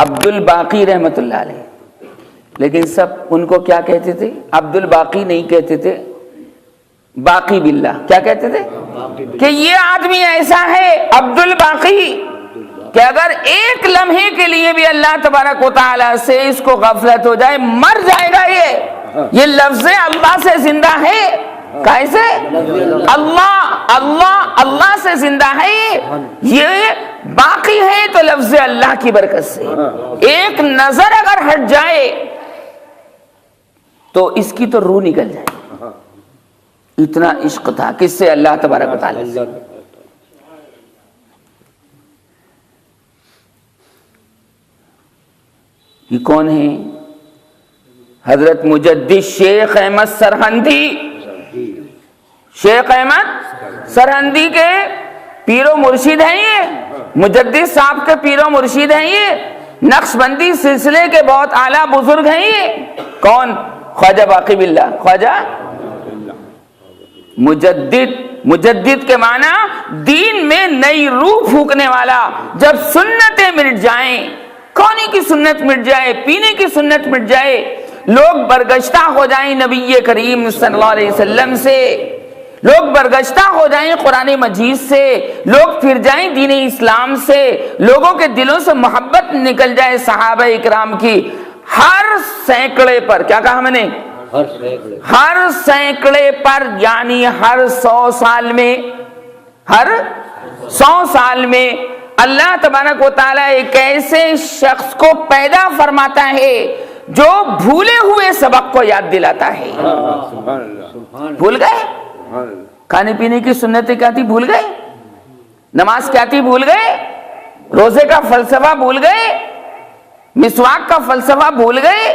عبد الباقی رحمت اللہ علیہ، لیکن سب ان کو کیا کہتے تھے؟ عبد الباقی نہیں کہتے تھے، باقی باللہ۔ کیا کہتے تھے؟ کہ یہ آدمی ایسا ہے عبد الباقی کہ اگر ایک لمحے کے لیے بھی اللہ تبارک و تعالیٰ سے اس کو غفلت ہو جائے مر جائے گا۔ یہ لفظ اللہ سے زندہ ہے، کیسے؟ اللہ اللہ اللہ سے زندہ ہے، یہ باقی ہے تو لفظ اللہ کی برکت سے ایک نظر اگر ہٹ جائے تو اس کی تو روح نکل جائے، اتنا عشق تھا کس سے؟ اللہ تبارک و تعالیٰ سے۔ یہ کون ہے؟ حضرت مجدد شیخ احمد سرہندی، شیخ احمد سرہندی کے پیر و مرشد ہیں یہ، مجدد صاحب کے پیر و مرشد ہیں یہ، نقشبندی سلسلے کے بہت اعلیٰ بزرگ ہیں یہ۔ کون؟ خواجہ باقی باللہ، خواجہ مجدد کے معنی دین میں نئی روح پھونکنے والا۔ جب سنتیں مٹ جائیں، کھانے کی سنت مٹ جائے، پینے کی سنت مٹ جائے، لوگ برگشتہ ہو جائیں نبی کریم صلی اللہ علیہ وسلم سے، لوگ برگشتہ ہو جائیں قرآن مجید سے، لوگ پھر جائیں دین اسلام سے، لوگوں کے دلوں سے محبت نکل جائے صحابہ اکرام کی، ہر سینکڑے پر، کیا کہا میں نے؟ ہر سینکڑے پر، یعنی ہر 100 سال میں، ہر 100 سال میں اللہ تبارک و تعالیٰ ایک ایسے شخص کو پیدا فرماتا ہے جو بھولے ہوئے سبق کو یاد دلاتا ہے۔ بھول گئے؟ کھانے پینے کی سنتیں کیا تھی بھول گئے؟ نماز کیا تھی بھول گئے؟ روزے کا فلسفہ بھول گئے؟ مسواک کا فلسفہ بھول گئے؟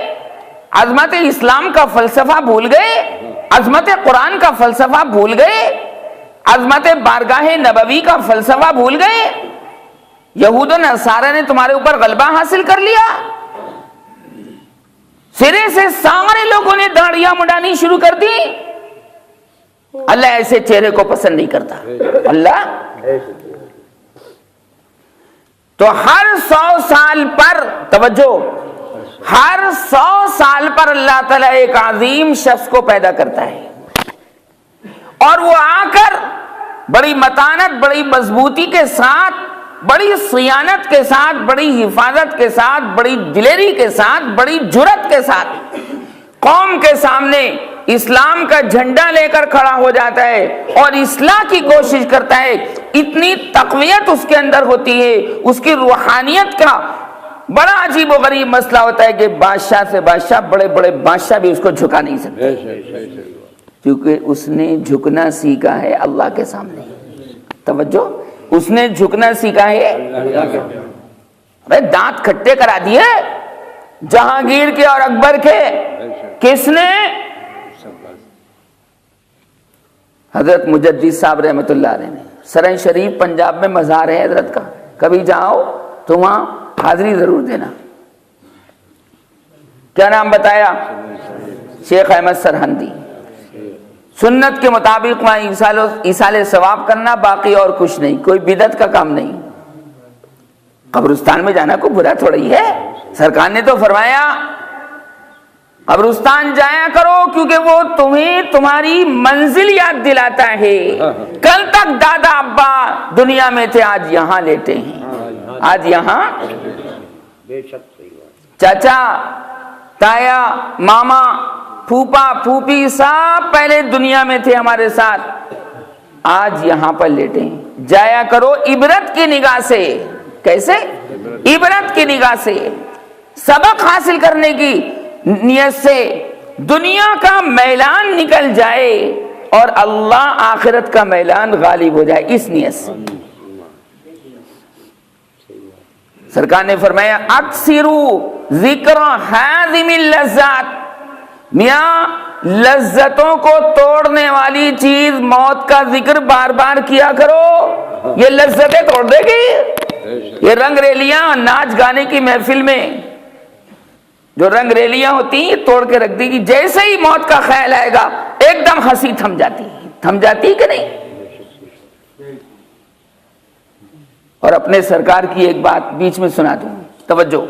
عظمت اسلام کا فلسفہ بھول گئے؟ عظمت قرآن کا فلسفہ بھول گئے؟ عظمت بارگاہ نبوی کا فلسفہ بھول گئے؟ یہود و نصارہ نے تمہارے اوپر غلبہ حاصل کر لیا، سرے سے سارے لوگوں نے داڑیاں مڈانی شروع کر دی۔ اللہ ایسے چہرے کو پسند نہیں کرتا۔ اللہ تو ہر 100 سال پر، توجہ، ہر 100 سال پر اللہ تعالیٰ ایک عظیم شخص کو پیدا کرتا ہے، اور وہ آ کر بڑی متانت، بڑی مضبوطی کے ساتھ، بڑی صیانت کے ساتھ، بڑی حفاظت کے ساتھ، بڑی دلیری کے ساتھ، بڑی جرأت کے ساتھ قوم کے سامنے اسلام کا جھنڈا لے کر کھڑا ہو جاتا ہے اور اصلاح کی کوشش کرتا ہے۔ اتنی تقویت اس کے اندر ہوتی ہے، اس کی روحانیت کا بڑا عجیب و غریب مسئلہ ہوتا ہے کہ بادشاہ سے بادشاہ، بڑے بڑے بادشاہ بھی اس کو جھکا نہیں سکتے، کیونکہ اس نے جھکنا سیکھا ہے اللہ کے سامنے۔ توجہ، اس نے جھکنا سیکھا ہے۔ ارے دانت کھٹے کرا دیے جہانگیر کے اور اکبر کے، کس نے؟ حضرت مجدد صاحب رحمت اللہ علیہ نے۔ سرائے شریف پنجاب میں مزار ہے حضرت کا، کبھی جاؤ تو وہاں حاضری ضرور دینا۔ کیا نام بتایا؟ شیخ احمد سرہندی۔ سنت کے مطابق وہاں ایصال ثواب کرنا، باقی اور کچھ نہیں، کوئی بدعت کا کام نہیں۔ قبرستان میں جانا کوئی برا تھوڑا ہی ہے، سرکار نے تو فرمایا قبرستان جایا کرو کیونکہ وہ تمہیں تمہاری منزل یاد دلاتا ہے۔ کل تک دادا ابا دنیا میں تھے، آج یہاں لیٹے ہیں، آج یہاں چاچا تایا ماما پھوپا پھوپھی سب پہلے دنیا میں تھے ہمارے ساتھ، آج یہاں پر لیٹے ہیں۔ جایا کرو عبرت کی نگاہ سے۔ کیسے؟ عبرت کی نگاہ سے، سبق حاصل کرنے کی نیت سے، دنیا کا میلان نکل جائے اور اللہ آخرت کا میلان غالب ہو جائے، اس نیت سے۔ سرکار نے فرمایا اکثروا ذکر ہاذم اللذات، میاں لذتوں کو توڑنے والی چیز موت کا ذکر بار بار کیا کرو، یہ لذتیں توڑ دے گی۔ یہ رنگ ریلیاں ناچ گانے کی محفل میں جو رنگ ریلیاں ہوتی ہیں توڑ کے رکھ دے گی، جیسے ہی موت کا خیال آئے گا ایک دم ہنسی تھم جاتی کہ نہیں؟ اور اپنے سرکار کی ایک بات بیچ میں سنا دوں، توجہ۔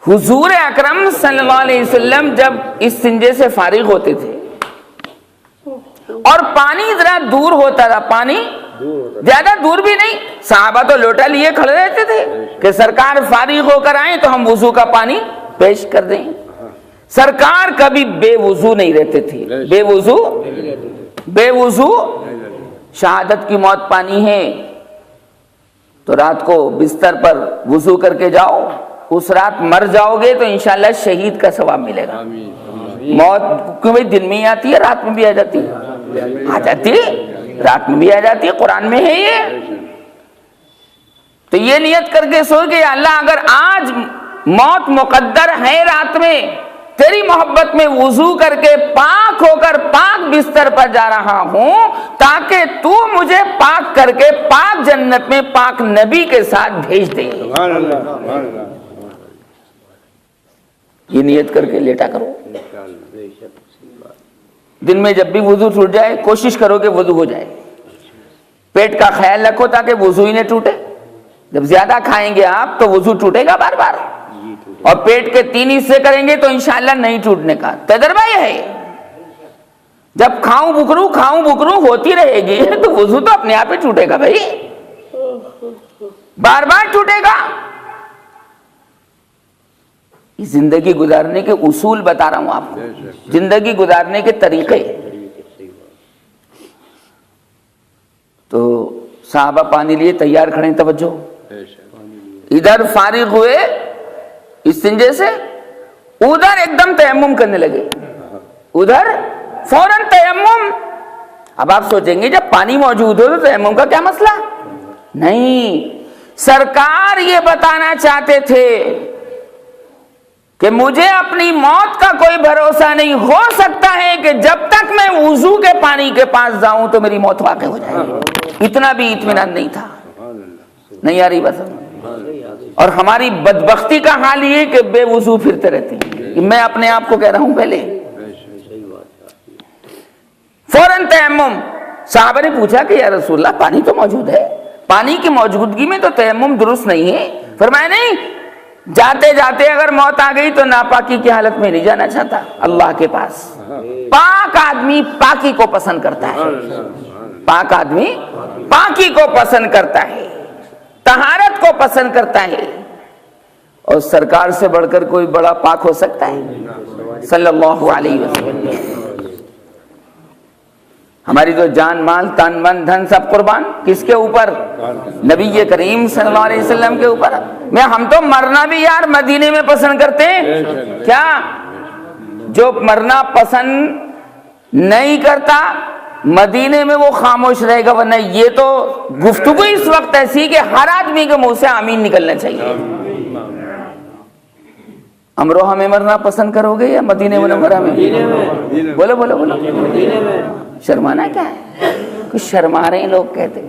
حضور اکرم صلی اللہ علیہ وسلم جب اس سنجے سے فارغ ہوتے تھے اور پانی ذرا دور ہوتا تھا، پانی زیادہ دور بھی نہیں، صحابہ تو لوٹا لیے کھڑے رہتے تھے کہ سرکار فارغ ہو کر آئیں تو ہم وضو کا پانی پیش کر دیں۔ سرکار کبھی بے وضو نہیں رہتے تھے، بے وضو شہادت کی موت پانی ہے تو رات کو بستر پر وضو کر کے جاؤ، اس رات مر جاؤ گے تو انشاءاللہ شہید کا ثواب ملے گا۔ موت کیوں بھائی دن میں ہی آتی ہے، رات میں بھی آ جاتی ہے، رات میں بھی آ جاتی ہے، قرآن میں ہے یہ۔ تو یہ نیت کر کے سو کہ اللہ اگر آج موت مقدر ہے رات میں، تیری محبت میں وضو کر کے پاک ہو کر پاک بستر پر جا رہا ہوں تاکہ تو مجھے پاک کر کے پاک جنت میں پاک نبی کے ساتھ بھیج دے۔ یہ نیت کر کے لیٹا کرو۔ دن میں جب بھی وضو ٹوٹ جائے کوشش کرو کہ وضو ہو جائے، پیٹ کا خیال رکھو تاکہ وضو ہی نہ ٹوٹے۔ جب زیادہ کھائیں گے آپ تو وضو ٹوٹے گا بار بار، اور پیٹ کے 3 حصے کریں گے تو انشاءاللہ نہیں ٹوٹنے کا تجربہ یہ ہے۔ جب کھاؤں بکروں ہوتی رہے گی تو وضو تو اپنے آپ ہی ٹوٹے گا بھائی، بار بار ٹوٹے گا۔ زندگی گزارنے کے اصول بتا رہا ہوں آپ کو، زندگی گزارنے کے طریقے۔ تو صحابہ پانی لیے تیار کھڑے ہیں، توجہ، ادھر فارغ ہوئے استنجے سے، ادھر ایک دم تیمم کرنے لگے، ادھر فوراً تیمم۔ اب آپ سوچیں گے جب پانی موجود ہو تو تیمم کا کیا مسئلہ؟ نہیں، سرکار یہ بتانا چاہتے تھے کہ مجھے اپنی موت کا کوئی بھروسہ نہیں، ہو سکتا ہے کہ جب تک میں وضو کے پانی کے پاس جاؤں تو میری موت واقع ہو جائے۔ اتنا بھی اطمینان نہیں تھا۔ نہیں آ رہی بات؟ اور ہماری بدبختی کا حال یہ کہ بے وضو پھرتے رہتے ہیں۔ میں اپنے آپ کو کہہ رہا ہوں، پہلے فوراً تیمم۔ صحابہ نے پوچھا کہ یا رسول اللہ پانی تو موجود ہے، پانی کی موجودگی میں تو تیمم درست نہیں ہے۔ فرمایا نہیں، جاتے جاتے اگر موت آ گئی تو ناپاکی کی حالت میں نہیں جانا چاہتا اللہ کے پاس۔ پاک آدمی پاکی کو پسند کرتا ہے، پاک آدمی پاکی کو پسند کرتا ہے، طہارت کو پسند کرتا ہے، اور سرکار سے بڑھ کر کوئی بڑا پاک ہو سکتا ہے صلی اللہ علیہ وسلم۔ ہماری تو جان مال تن من دھن سب قربان کس کے اوپر؟ نبی کریم صلی اللہ علیہ وسلم کے اوپر۔ میں ہم تو مرنا بھی یار مدینے میں پسند کرتے ہیں۔ کیا جو مرنا پسند نہیں کرتا مدینے میں وہ خاموش رہے گا، ورنہ یہ تو گفتگو اس وقت ایسی کہ ہر آدمی کے منہ سے آمین نکلنا چاہیے۔ امروہہ میں مرنا پسند کرو گے یا مدینہ منورہ میں؟ بولو بولو بولو، شرمانا کیا ہے؟ کچھ شرما رہے ہیں لوگ، کہتے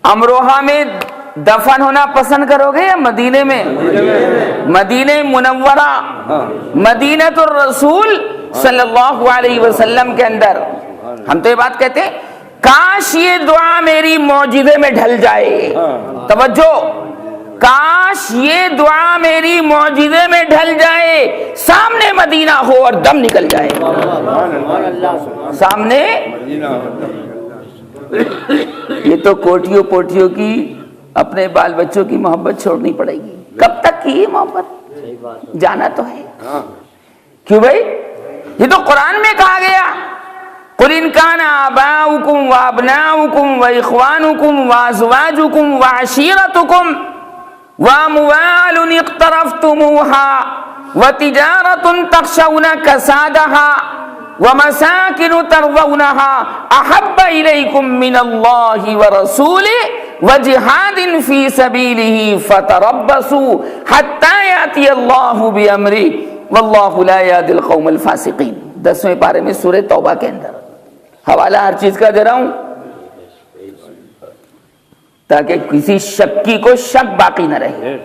امروہہ میں دفن ہونا پسند کرو گے یا مدینے میں؟ مدینہ منورہ، مدینہ الرسول صلی اللہ علیہ وسلم کے اندر۔ ہم تو یہ بات کہتے ہیں کاش یہ دعا میری معجزے میں ڈھل جائے، توجہ، کاش یہ دعا میری معجزے میں ڈھل جائے، سامنے مدینہ ہو اور دم نکل جائے، سامنے۔ یہ تو کوٹھیوں پوٹھیوں کی اپنے بال بچوں کی محبت چھوڑنی پڑے گی۔ کب تک کی یہ محبت؟ جانا تو ہے۔ کیوں بھائی؟ یہ تو قرآن میں کہا گیا قُلْ إِنْ كَانَ آبَاؤُكُمْ وَأَبْنَاؤُكُمْ وَإِخْوَانُكُمْ وَأَزْوَاجُكُمْ وَعَشِيرَتُكُمْ وَأَمْوَالٌ اقْتَرَفْتُمُوهَا وَتِجَارَةٌ تَخْشَوْنَ كَسَادَهَا وَمَسَاكِنُ تَرْضَوْنَهَا أَحَبَّ إِلَيْكُم مِّنَ اللَّهِ وَرَسُولِهِ وَجِهَادٍ فِي سَبِيلِهِ فَتَرَبَّصُوا حَتَّى يَأْتِيَ اللَّهُ بِأَمْرِهِ وَاللَّهُ لَا يَهْدِي الْقَوْمَ الْفَاسِقِينَ۔ 10ویں پارے میں سورہ توبہ کے اندر حوالہ ہر چیز کا دے رہا ہوں تاکہ کسی شکی کو شک باقی نہ رہے۔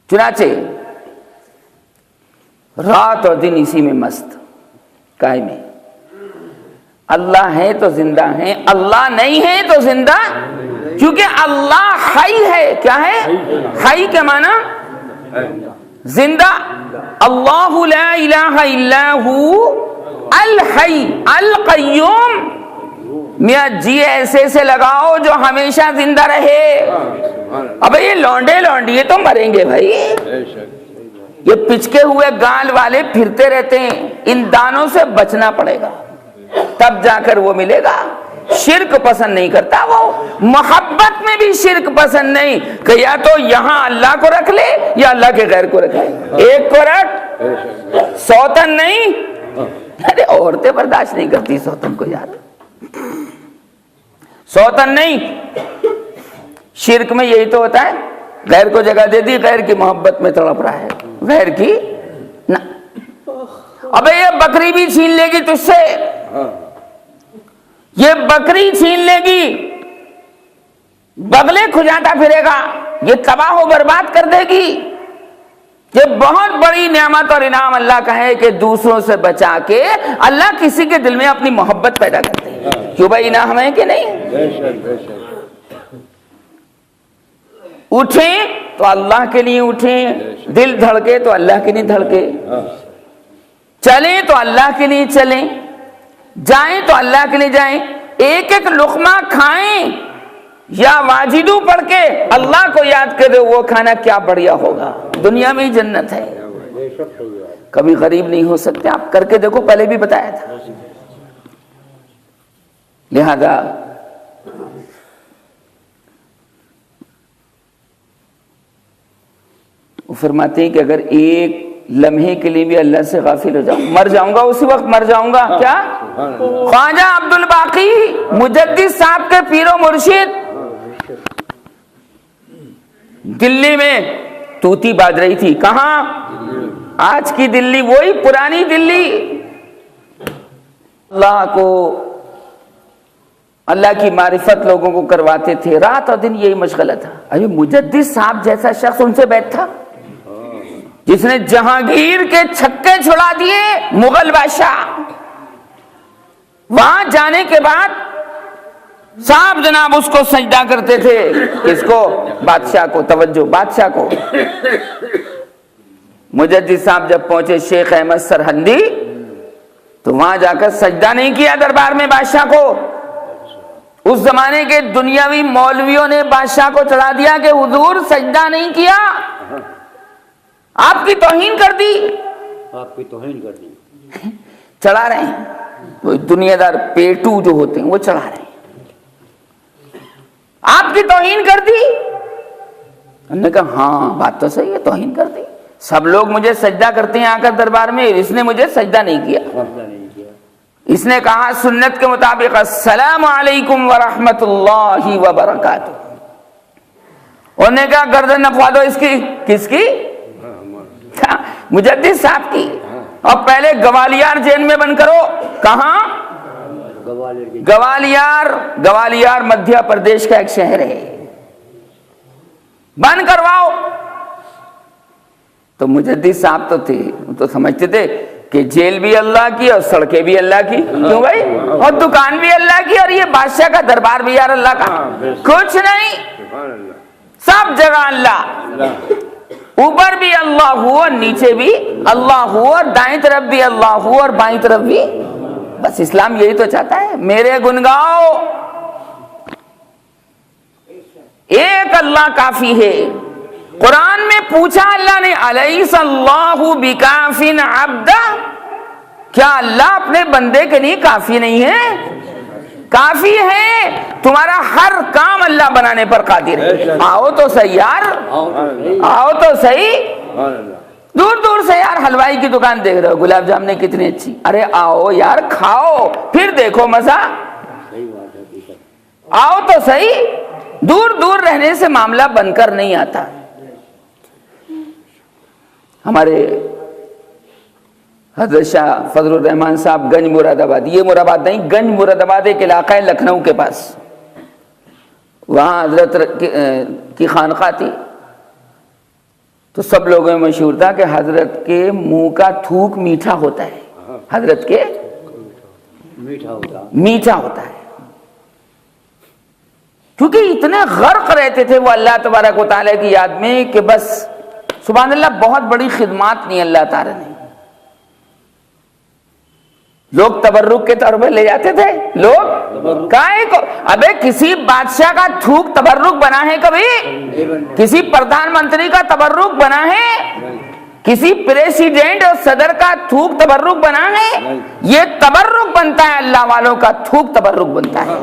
چنانچہ رات اور دن اسی میں مست قائم ہے۔ اللہ ہے تو زندہ ہے، اللہ نہیں ہے تو زندہ، کیونکہ اللہ حی ہے۔ کیا ہے؟ حی کے معنی زندہ۔ اللہ لا الہ الا ہو الحی القیوم۔ میاں جی ایسے سے لگاؤ جو ہمیشہ زندہ رہے۔ اب یہ لونڈے لونڈیے تو مریں گے بھائی، یہ پچکے ہوئے گال والے پھرتے رہتے ہیں، ان دانوں سے بچنا پڑے گا تب جا کر وہ ملے گا۔ شرک پسند نہیں کرتا وہ، محبت میں بھی شرک پسند نہیں کہ یا تو یہاں اللہ کو رکھ لے یا اللہ کے غیر کو رکھ لے، ایک کو رکھ، سوتن نہیں۔ ارے عورتیں برداشت نہیں کرتی سوتن کو یار، سوتن نہیں۔ شرک میں یہی تو ہوتا ہے، غیر کو جگہ دے دی، غیر کی محبت میں تڑپ رہا ہے، غیر کی نہ۔ ابے یہ بکری بھی چھین لے گی تجھ سے، یہ بکری چھین لے گی، بغلے کھجاتا پھرے گا، یہ تباہ و برباد کر دے گی۔ یہ بہت بڑی نعمت اور انعام اللہ کا ہے کہ دوسروں سے بچا کے اللہ کسی کے دل میں اپنی محبت پیدا کرتے ہیں۔ کیوں بھائی انعام ہے کہ نہیں؟ اٹھیں تو اللہ کے لیے اٹھیں، دل دھڑکے تو اللہ کے لیے دھڑکے، چلیں تو اللہ کے لیے چلیں، جائیں تو اللہ کے لیے جائیں، ایک ایک لقمہ کھائیں یا واجدو پڑھ کے اللہ کو یاد کرے، وہ کھانا کیا بڑھیا ہوگا، دنیا میں ہی جنت ہے، کبھی غریب نہیں ہو سکتے۔ آپ کر کے دیکھو، پہلے بھی بتایا تھا۔ لہذا وہ فرماتے ہیں کہ اگر ایک لمحے کے لیے بھی اللہ سے غافل ہو جاؤں، مر جاؤں گا، اسی وقت مر جاؤں گا۔ کیا خواجہ عبد الباقی مجدد صاحب کے پیر و مرشد دلی میں توتی باز رہی تھی، کہاں؟ آج کی دلی، وہی پرانی دلی۔ اللہ کو، اللہ کی معرفت لوگوں کو کرواتے تھے، رات اور دن یہی مشغلہ تھا۔ ابھی مجدد صاحب جیسا شخص ان سے بیٹھا جس نے جہانگیر کے چھکے چھڑا دیے، مغل بادشاہ، وہاں جانے کے بعد صاحب جناب اس کو سجدہ کرتے تھے۔ کس کو؟ بادشاہ کو۔ توجہ، بادشاہ کو۔ مجدد صاحب جب پہنچے شیخ احمد سرہندی تو وہاں جا کر سجدہ نہیں کیا دربار میں بادشاہ کو۔ اس زمانے کے دنیاوی مولویوں نے بادشاہ کو چڑھا دیا کہ حضور سجدہ نہیں کیا، آپ کی توہین کر دی، آپ کی توہین کر دی، چڑھا رہے ہیں۔ وہ دنیا دار پیٹو جو ہوتے ہیں وہ چڑھا رہے ہیں، آپ کی توہین کر دی۔ انہوں نے کہا ہاں بات تو صحیح ہے، توہین کر دی، سب لوگ مجھے سجدہ کرتے ہیں آ کر دربار میں، اس نے مجھے سجدہ نہیں کیا۔ اس نے کہا سنت کے مطابق السلام علیکم ورحمت اللہ وبرکاتہ۔ انہوں نے کہا گردن نپوا دو اس کی۔ کس کی؟ مجدد صاحب کی۔ اور پہلے گوالیار جیل میں بند کرو۔ کہاں؟ گوالیار مدھیہ پردیش کا ایک شہر ہے، بند کرواؤ۔ تو مجدد صاحب تو تھے، تو سمجھتے تھے کہ جیل بھی اللہ کی اور سڑکیں بھی اللہ کی، کیوں بھائی، اور دکان بھی اللہ کی اور یہ بادشاہ کا دربار بھی یار اللہ کا، کچھ نہیں، سب جگہ اللہ، اوپر بھی اللہ ہو اور نیچے بھی اللہ ہو اور دائیں طرف بھی اللہ ہو اور بائیں طرف بھی۔ بس اسلام یہی تو چاہتا ہے، میرے گن گاؤ، ایک اللہ کافی ہے۔ قرآن میں پوچھا اللہ نے الیس اللہ بکاف عبدہ، کیا اللہ اپنے بندے کے لیے کافی نہیں ہے؟ کافی ہے، تمہارا ہر کام اللہ بنانے پر قادر ہے۔ آؤ تو صحیح یار، آؤ تو صحیح، دور دور سے یار حلوائی کی دکان دیکھ رہے ہو، گلاب جامنیں کتنی اچھی، ارے آؤ یار کھاؤ پھر دیکھو مزہ، آؤ تو صحیح۔ دور دور رہنے سے معاملہ بن کر نہیں آتا۔ ہمارے حضرت شاہ فضل الرحمان صاحب گنج مراد آباد، یہ مراد آباد نہیں، گنج مراد آباد ایک علاقہ ہے لکھنؤ کے پاس، وہاں حضرت کی خانقاہ تھی، تو سب لوگوں میں مشہور تھا کہ حضرت کے منہ کا تھوک میٹھا ہوتا ہے، حضرت کے میٹھا ہوتا ہے، کیونکہ اتنے غرق رہتے تھے وہ اللہ تبارک و تعالیٰ کی یاد میں کہ بس سبحان اللہ، بہت بڑی خدمات نہیں اللہ تعالیٰ نے۔ لوگ تبرک کے طور پہ لے جاتے تھے، لوگ کائے کو، ابے کسی بادشاہ کا تھوک تبرک بنا ہے کبھی؟ کسی پردھان منتری کا تبرک بنا ہے؟ کسی پریسیڈنٹ اور صدر کا تھوک تبرک بنا ہے؟ یہ تبرک بنتا ہے اللہ والوں کا، تھوک تبرک بنتا ہے،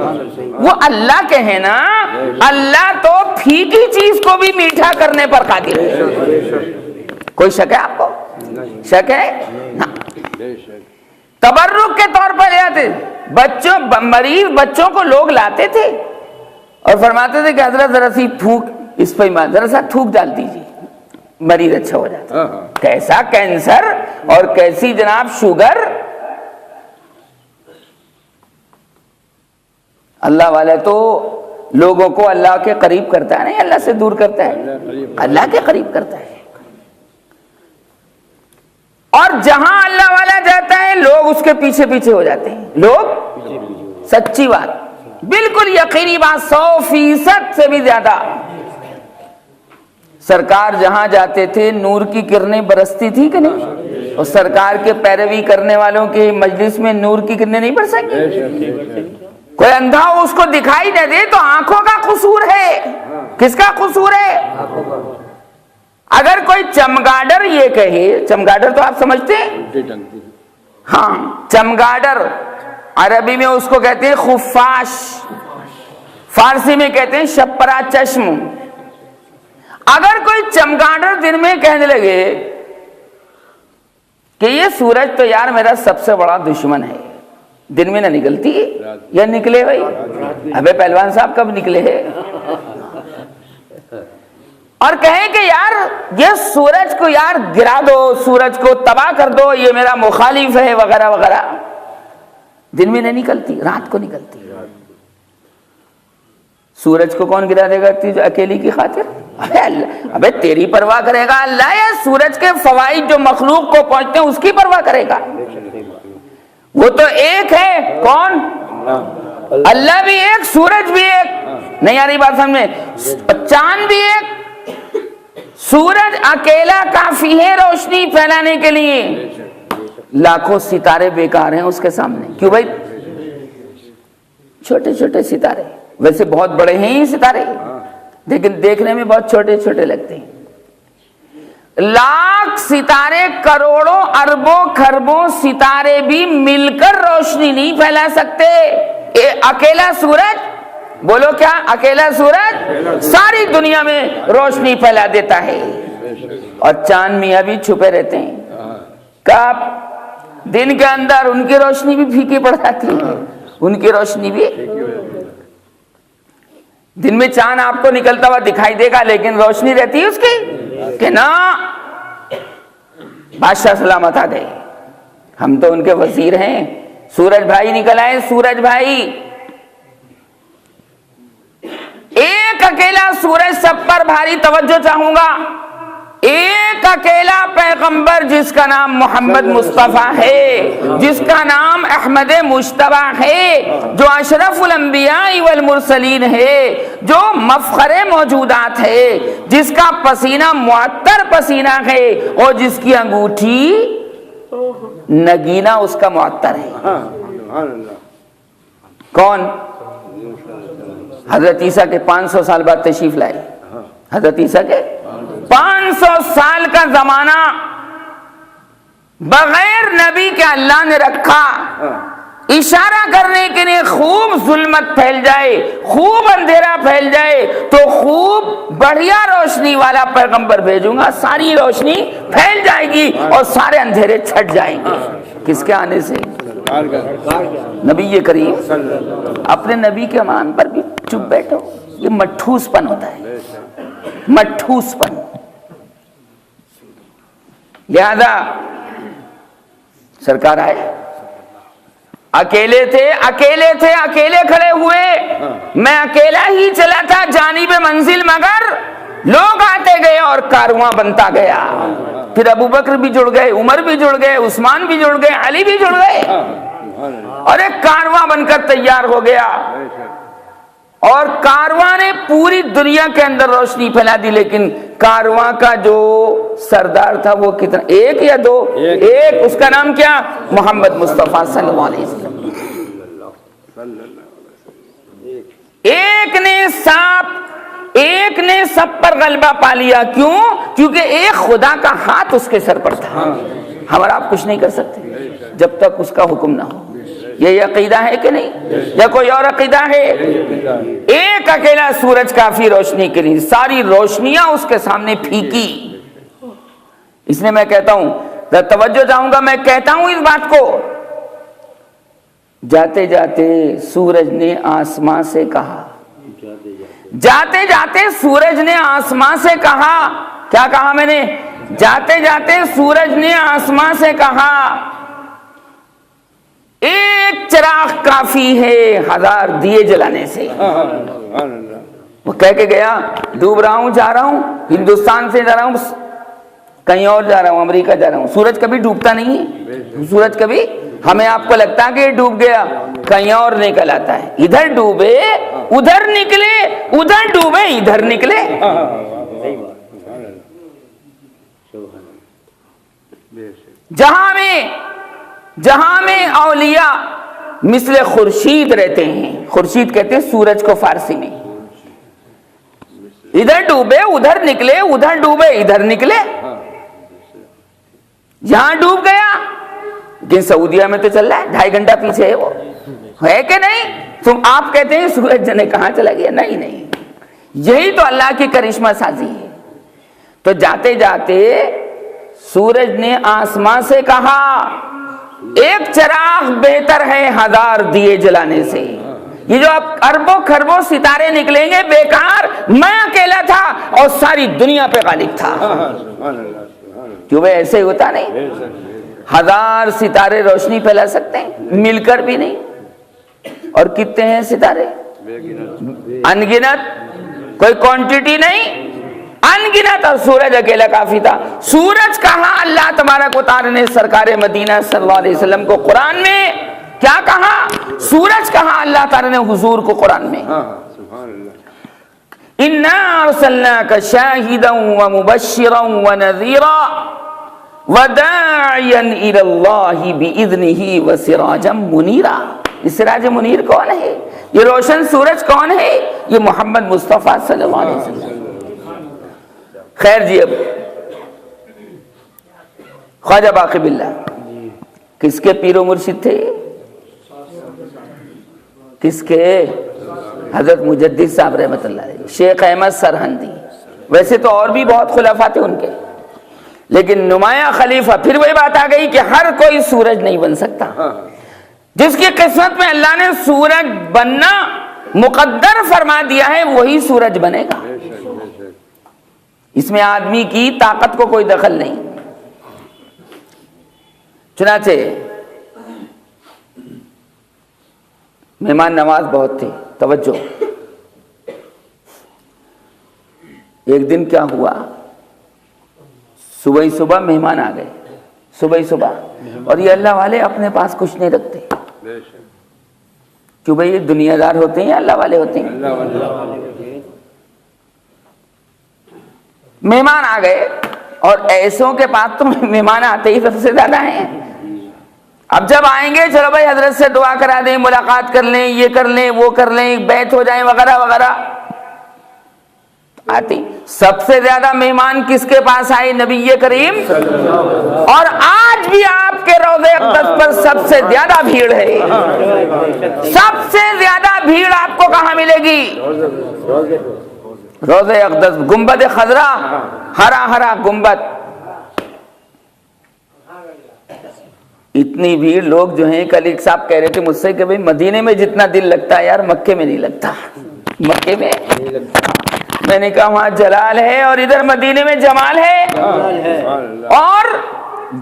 وہ اللہ کے ہیں نا۔ اللہ تو پھیکی چیز کو بھی میٹھا کرنے پر قادر ہے۔ کوئی شک ہے آپ کو؟ شک ہے؟ تبرک کے طور پر آتے بچوں، مریض بچوں کو لوگ لاتے تھے اور فرماتے تھے کہ حضرت ذرا سی تھوک اس پہ ذرا سا تھوک ڈال دیجیے، مریض اچھا ہو جاتا۔ کیسا کینسر اور کیسی جناب شوگر! اللہ والا تو لوگوں کو اللہ کے قریب کرتا ہے، نہیں اللہ سے دور کرتا ہے، اللہ کے قریب کرتا ہے۔ اور جہاں اللہ والا جاتا ہے لوگ اس کے پیچھے پیچھے ہو جاتے ہیں، لوگ، سچی بات، بالکل یقینی بات، 100% سے بھی زیادہ، سرکار جہاں جاتے تھے نور کی کرنیں برستی تھی کہ نہیں؟ اور سرکار کے پیروی کرنے والوں کی مجلس میں نور کی کرنیں نہیں برس سکتی؟ کوئی اندھا ہو اس کو دکھائی نہ دے تو آنکھوں کا قصور ہے. کس کا قصور ہے؟ اگر کوئی چمگاڈر یہ کہے، چمگاڈر تو آپ سمجھتے ہیں؟ ہاں، چمگاڈر عربی میں اس کو کہتے ہیں خفاش، فارسی میں کہتے ہیں شپرا چشم. اگر کوئی چمگاڈر دن میں کہنے لگے کہ یہ سورج تو یار میرا سب سے بڑا دشمن ہے، دن میں نہ نکلتی یا نکلے بھائی؟ ابے پہلوان صاحب کب نکلے ہیں؟ اور کہیں کہ یار یہ سورج کو یار گرا دو، سورج کو تباہ کر دو، یہ میرا مخالف ہے وغیرہ وغیرہ، دن میں نہیں نکلتی، رات کو نکلتی. سورج کو کون گرا دے گا جو اکیلی کی خاطر؟ ابے تیری پرواہ کرے گا اللہ، یا سورج کے فوائد جو مخلوق کو پہنچتے ہیں اس کی پرواہ کرے گا؟ وہ تو ایک ہے. کون؟ اللہ بھی ایک، سورج بھی ایک. نہیں آ رہی بات سمجھ میں؟ چاند بھی ایک. سورج اکیلا کافی ہے روشنی پھیلانے کے لیے، لاکھوں ستارے بیکار ہیں اس کے سامنے. کیوں بھائی؟ چھوٹے چھوٹے ستارے، ویسے بہت بڑے ہیں یہ ستارے لیکن دیکھنے میں بہت چھوٹے چھوٹے لگتے ہیں. لاکھ ستارے، کروڑوں اربوں کھربوں ستارے بھی مل کر روشنی نہیں پھیلا سکتے. اکیلا سورج، بولو کیا؟ اکیلا سورج ساری دنیا میں روشنی پھیلا دیتا ہے. اور چاند میاں بھی چھپے رہتے ہیں. کب؟ دن کے اندر ان کی روشنی بھی پھیکی پڑ جاتی ہے. ان کی روشنی بھی، دن میں چاند آپ کو نکلتا ہوا دکھائی دے گا لیکن روشنی رہتی ہے اس کی کہ نا. بادشاہ سلامت آ گئے، ہم تو ان کے وزیر ہیں. سورج بھائی نکل آئے. سورج بھائی، ایک اکیلا سورج سب پر بھاری توجہ چاہوں گا. ایک اکیلا پیغمبر جس کا نام محمد مصطفیٰ ہے، جس کا نام احمد مجتبی ہے، جو اشرف الانبیاء والمرسلین ہے، جو مفخر موجودات ہے، جس کا پسینہ معطر پسینہ ہے اور جس کی انگوٹھی نگینہ اس کا معطر ہے. کون؟ حضرت عیسیٰ کے 500 سال بعد تشریف لائے. حضرت عیسیٰ کے 500 سال کا زمانہ بغیر نبی کے اللہ نے رکھا، اشارہ کرنے کے لیے خوب ظلمت پھیل جائے، خوب اندھیرا پھیل جائے تو خوب بڑھیا روشنی والا پیغمبر بھیجوں گا، ساری روشنی پھیل جائے گی اور سارے اندھیرے چھٹ جائیں گے. کس کے آنے سے؟ نبی کریم. اپنے نبی کے مان پر بھی چپ بیٹھو، یہ مٹھوس پن ہوتا ہے، مٹھوس پن. لہذا سرکار آئے، اکیلے تھے، اکیلے کھڑے ہوئے. میں اکیلا ہی چلا تھا جانب منزل، مگر لوگ آتے گئے اور کارواں بنتا گیا. پھر ابو بکر بھی جڑ گئے، عمر بھی جڑ گئے، عثمان بھی جڑ گئے، علی بھی جڑ گئے اور ایک کارواں بن کر تیار ہو گیا. اور کارواں نے پوری دنیا کے اندر روشنی پھیلا دی. لیکن کارواں کا جو سردار تھا وہ کتنا؟ ایک یا دو؟ ایک. اس کا نام کیا؟ محمد مصطفیٰ صلی اللہ علیہ وسلم. ایک نے سب پر غلبہ پا لیا. کیوں؟ کیونکہ ایک خدا کا ہاتھ اس کے سر پر تھا. ہمارا آپ کچھ نہیں کر سکتے جب تک اس کا حکم نہ ہو. یہ عقیدہ ہے کہ نہیں؟ یا کوئی اور عقیدہ ہے؟ ایک اکیلا سورج کافی روشنی کے لیے، ساری روشنیاں اس کے سامنے پھیکی. اس لیے میں کہتا ہوں، توجہ چاہوں گا، میں کہتا ہوں اس بات کو، جاتے جاتے سورج نے آسمان سے کہا، جاتے جاتے سورج نے آسمان سے کہا. کیا کہا میں نے؟ جاتے جاتے سورج نے آسمان سے کہا ایک چراغ کافی ہے 1000 دیے جلانے سے. وہ کہہ کے گیا، ڈوب رہا ہوں، جا رہا ہوں، ہندوستان سے جا رہا ہوں، کہیں اور جا رہا ہوں، امریکہ جا رہا ہوں. سورج کبھی ڈوبتا نہیں ہے. سورج کبھی، ہمیں آپ کو لگتا ہے کہ یہ ڈوب گیا، کہیں اور نکل آتا ہے. ادھر ڈوبے ادھر نکلے، ادھر ڈوبے ادھر نکلے. جہاں میں اولیاء مثل خورشید رہتے ہیں. خورشید کہتے ہیں سورج کو فارسی میں. ادھر ڈوبے ادھر نکلے, ادھر ڈوبے ادھر نکلے. یہاں ڈوب گیا لیکن سعودیہ میں تو چل رہا ہے, 2.5 گھنٹہ پیچھے ہے. وہ ہے کہ نہیں؟ تم آپ کہتے ہیں سورج جنے کہاں چلا گیا. نہیں, یہی تو اللہ کی کرشمہ سازی ہے. تو جاتے جاتے سورج نے آسمان سے کہا ایک چراغ بہتر ہے 1000 دیے جلانے سے. یہ جو اب اربوں خربوں ستارے نکلیں گے بیکار, میں اکیلا تھا اور ساری دنیا پہ غالب تھا. کیوں بھائی ایسے ہوتا نہیں؟ 1000 ستارے روشنی پھیلا سکتے ہیں مل کر بھی نہیں. اور کتنے ہیں ستارے؟ انگنت, کوئی کوانٹیٹی نہیں, انگنت. اور سورج اکیلا کافی تھا. سورج کہا اللہ تبارک و تعالی نے سرکار مدینہ صلی اللہ علیہ وسلم کو قرآن میں کیا کہا؟ سورج کہا اللہ تعالی نے حضور کو قرآن میں اِنَّا أَرْسَلْنَاكَ شَاهِدًا وَمُبَشِّرًا وَنَذِيرًا وَدَاعِيًا إِلَى اللَّهِ بِإِذْنِهِ وَسِرَاجًا مُنِيرًا. یہ سراج منیر کون ہے؟ یہ روشن سورج کون ہے؟ یہ محمد مصطفیٰ صلی اللہ علیہ وسلم. خیر جی, اب خواجہ باقی باللہ کس کے پیر و مرشد تھے؟ کس کے؟ حضرت مجدد صاحب رحمۃ اللہ علیہ, شیخ احمد سرہندی. ویسے تو اور بھی بہت خلفاء تھے ان کے, لیکن نمایاں خلیفہ. پھر وہی بات آ گئی کہ ہر کوئی سورج نہیں بن سکتا. جس کی قسمت میں اللہ نے سورج بننا مقدر فرما دیا ہے وہی سورج بنے گا. اس میں آدمی کی طاقت کو کوئی دخل نہیں. چنانچہ مہمان نواز بہت تھے. توجہ, ایک دن کیا ہوا, صبح مہمان آ گئے. صبح اور یہ اللہ والے اپنے پاس کچھ نہیں رکھتے. کیوں بھائی یہ دنیا دار ہوتے ہیں یا اللہ والے ہوتے ہیں؟ مہمان آ گئے اور ایسوں کے پاس تو مہمان آتے ہی سب سے زیادہ ہیں. اب جب آئیں گے چلو بھائی حضرت سے دعا کرا دیں, ملاقات کر لیں, یہ کر لیں, وہ کر لیں, بیعت ہو جائیں وغیرہ وغیرہ. آتی سب سے زیادہ مہمان کس کے پاس آئے؟ نبی کریم. اور آج بھی آپ کے روضہ اقدس پر سب سے زیادہ بھیڑ ہے. سب سے زیادہ بھیڑ آپ کو کہاں ملے گی؟ روضہ اقدس, گنبد خضرا, ہرا گنبد. اتنی بھیڑ. لوگ جو ہیں, کل ایک صاحب کہہ رہے تھے مجھ سے کہ بھئی مدینے میں جتنا دل لگتا ہے یار مکے میں نہیں لگتا. مکے میں میں نے کہا وہاں جلال ہے اور ادھر مدینے میں جمال ہے, اور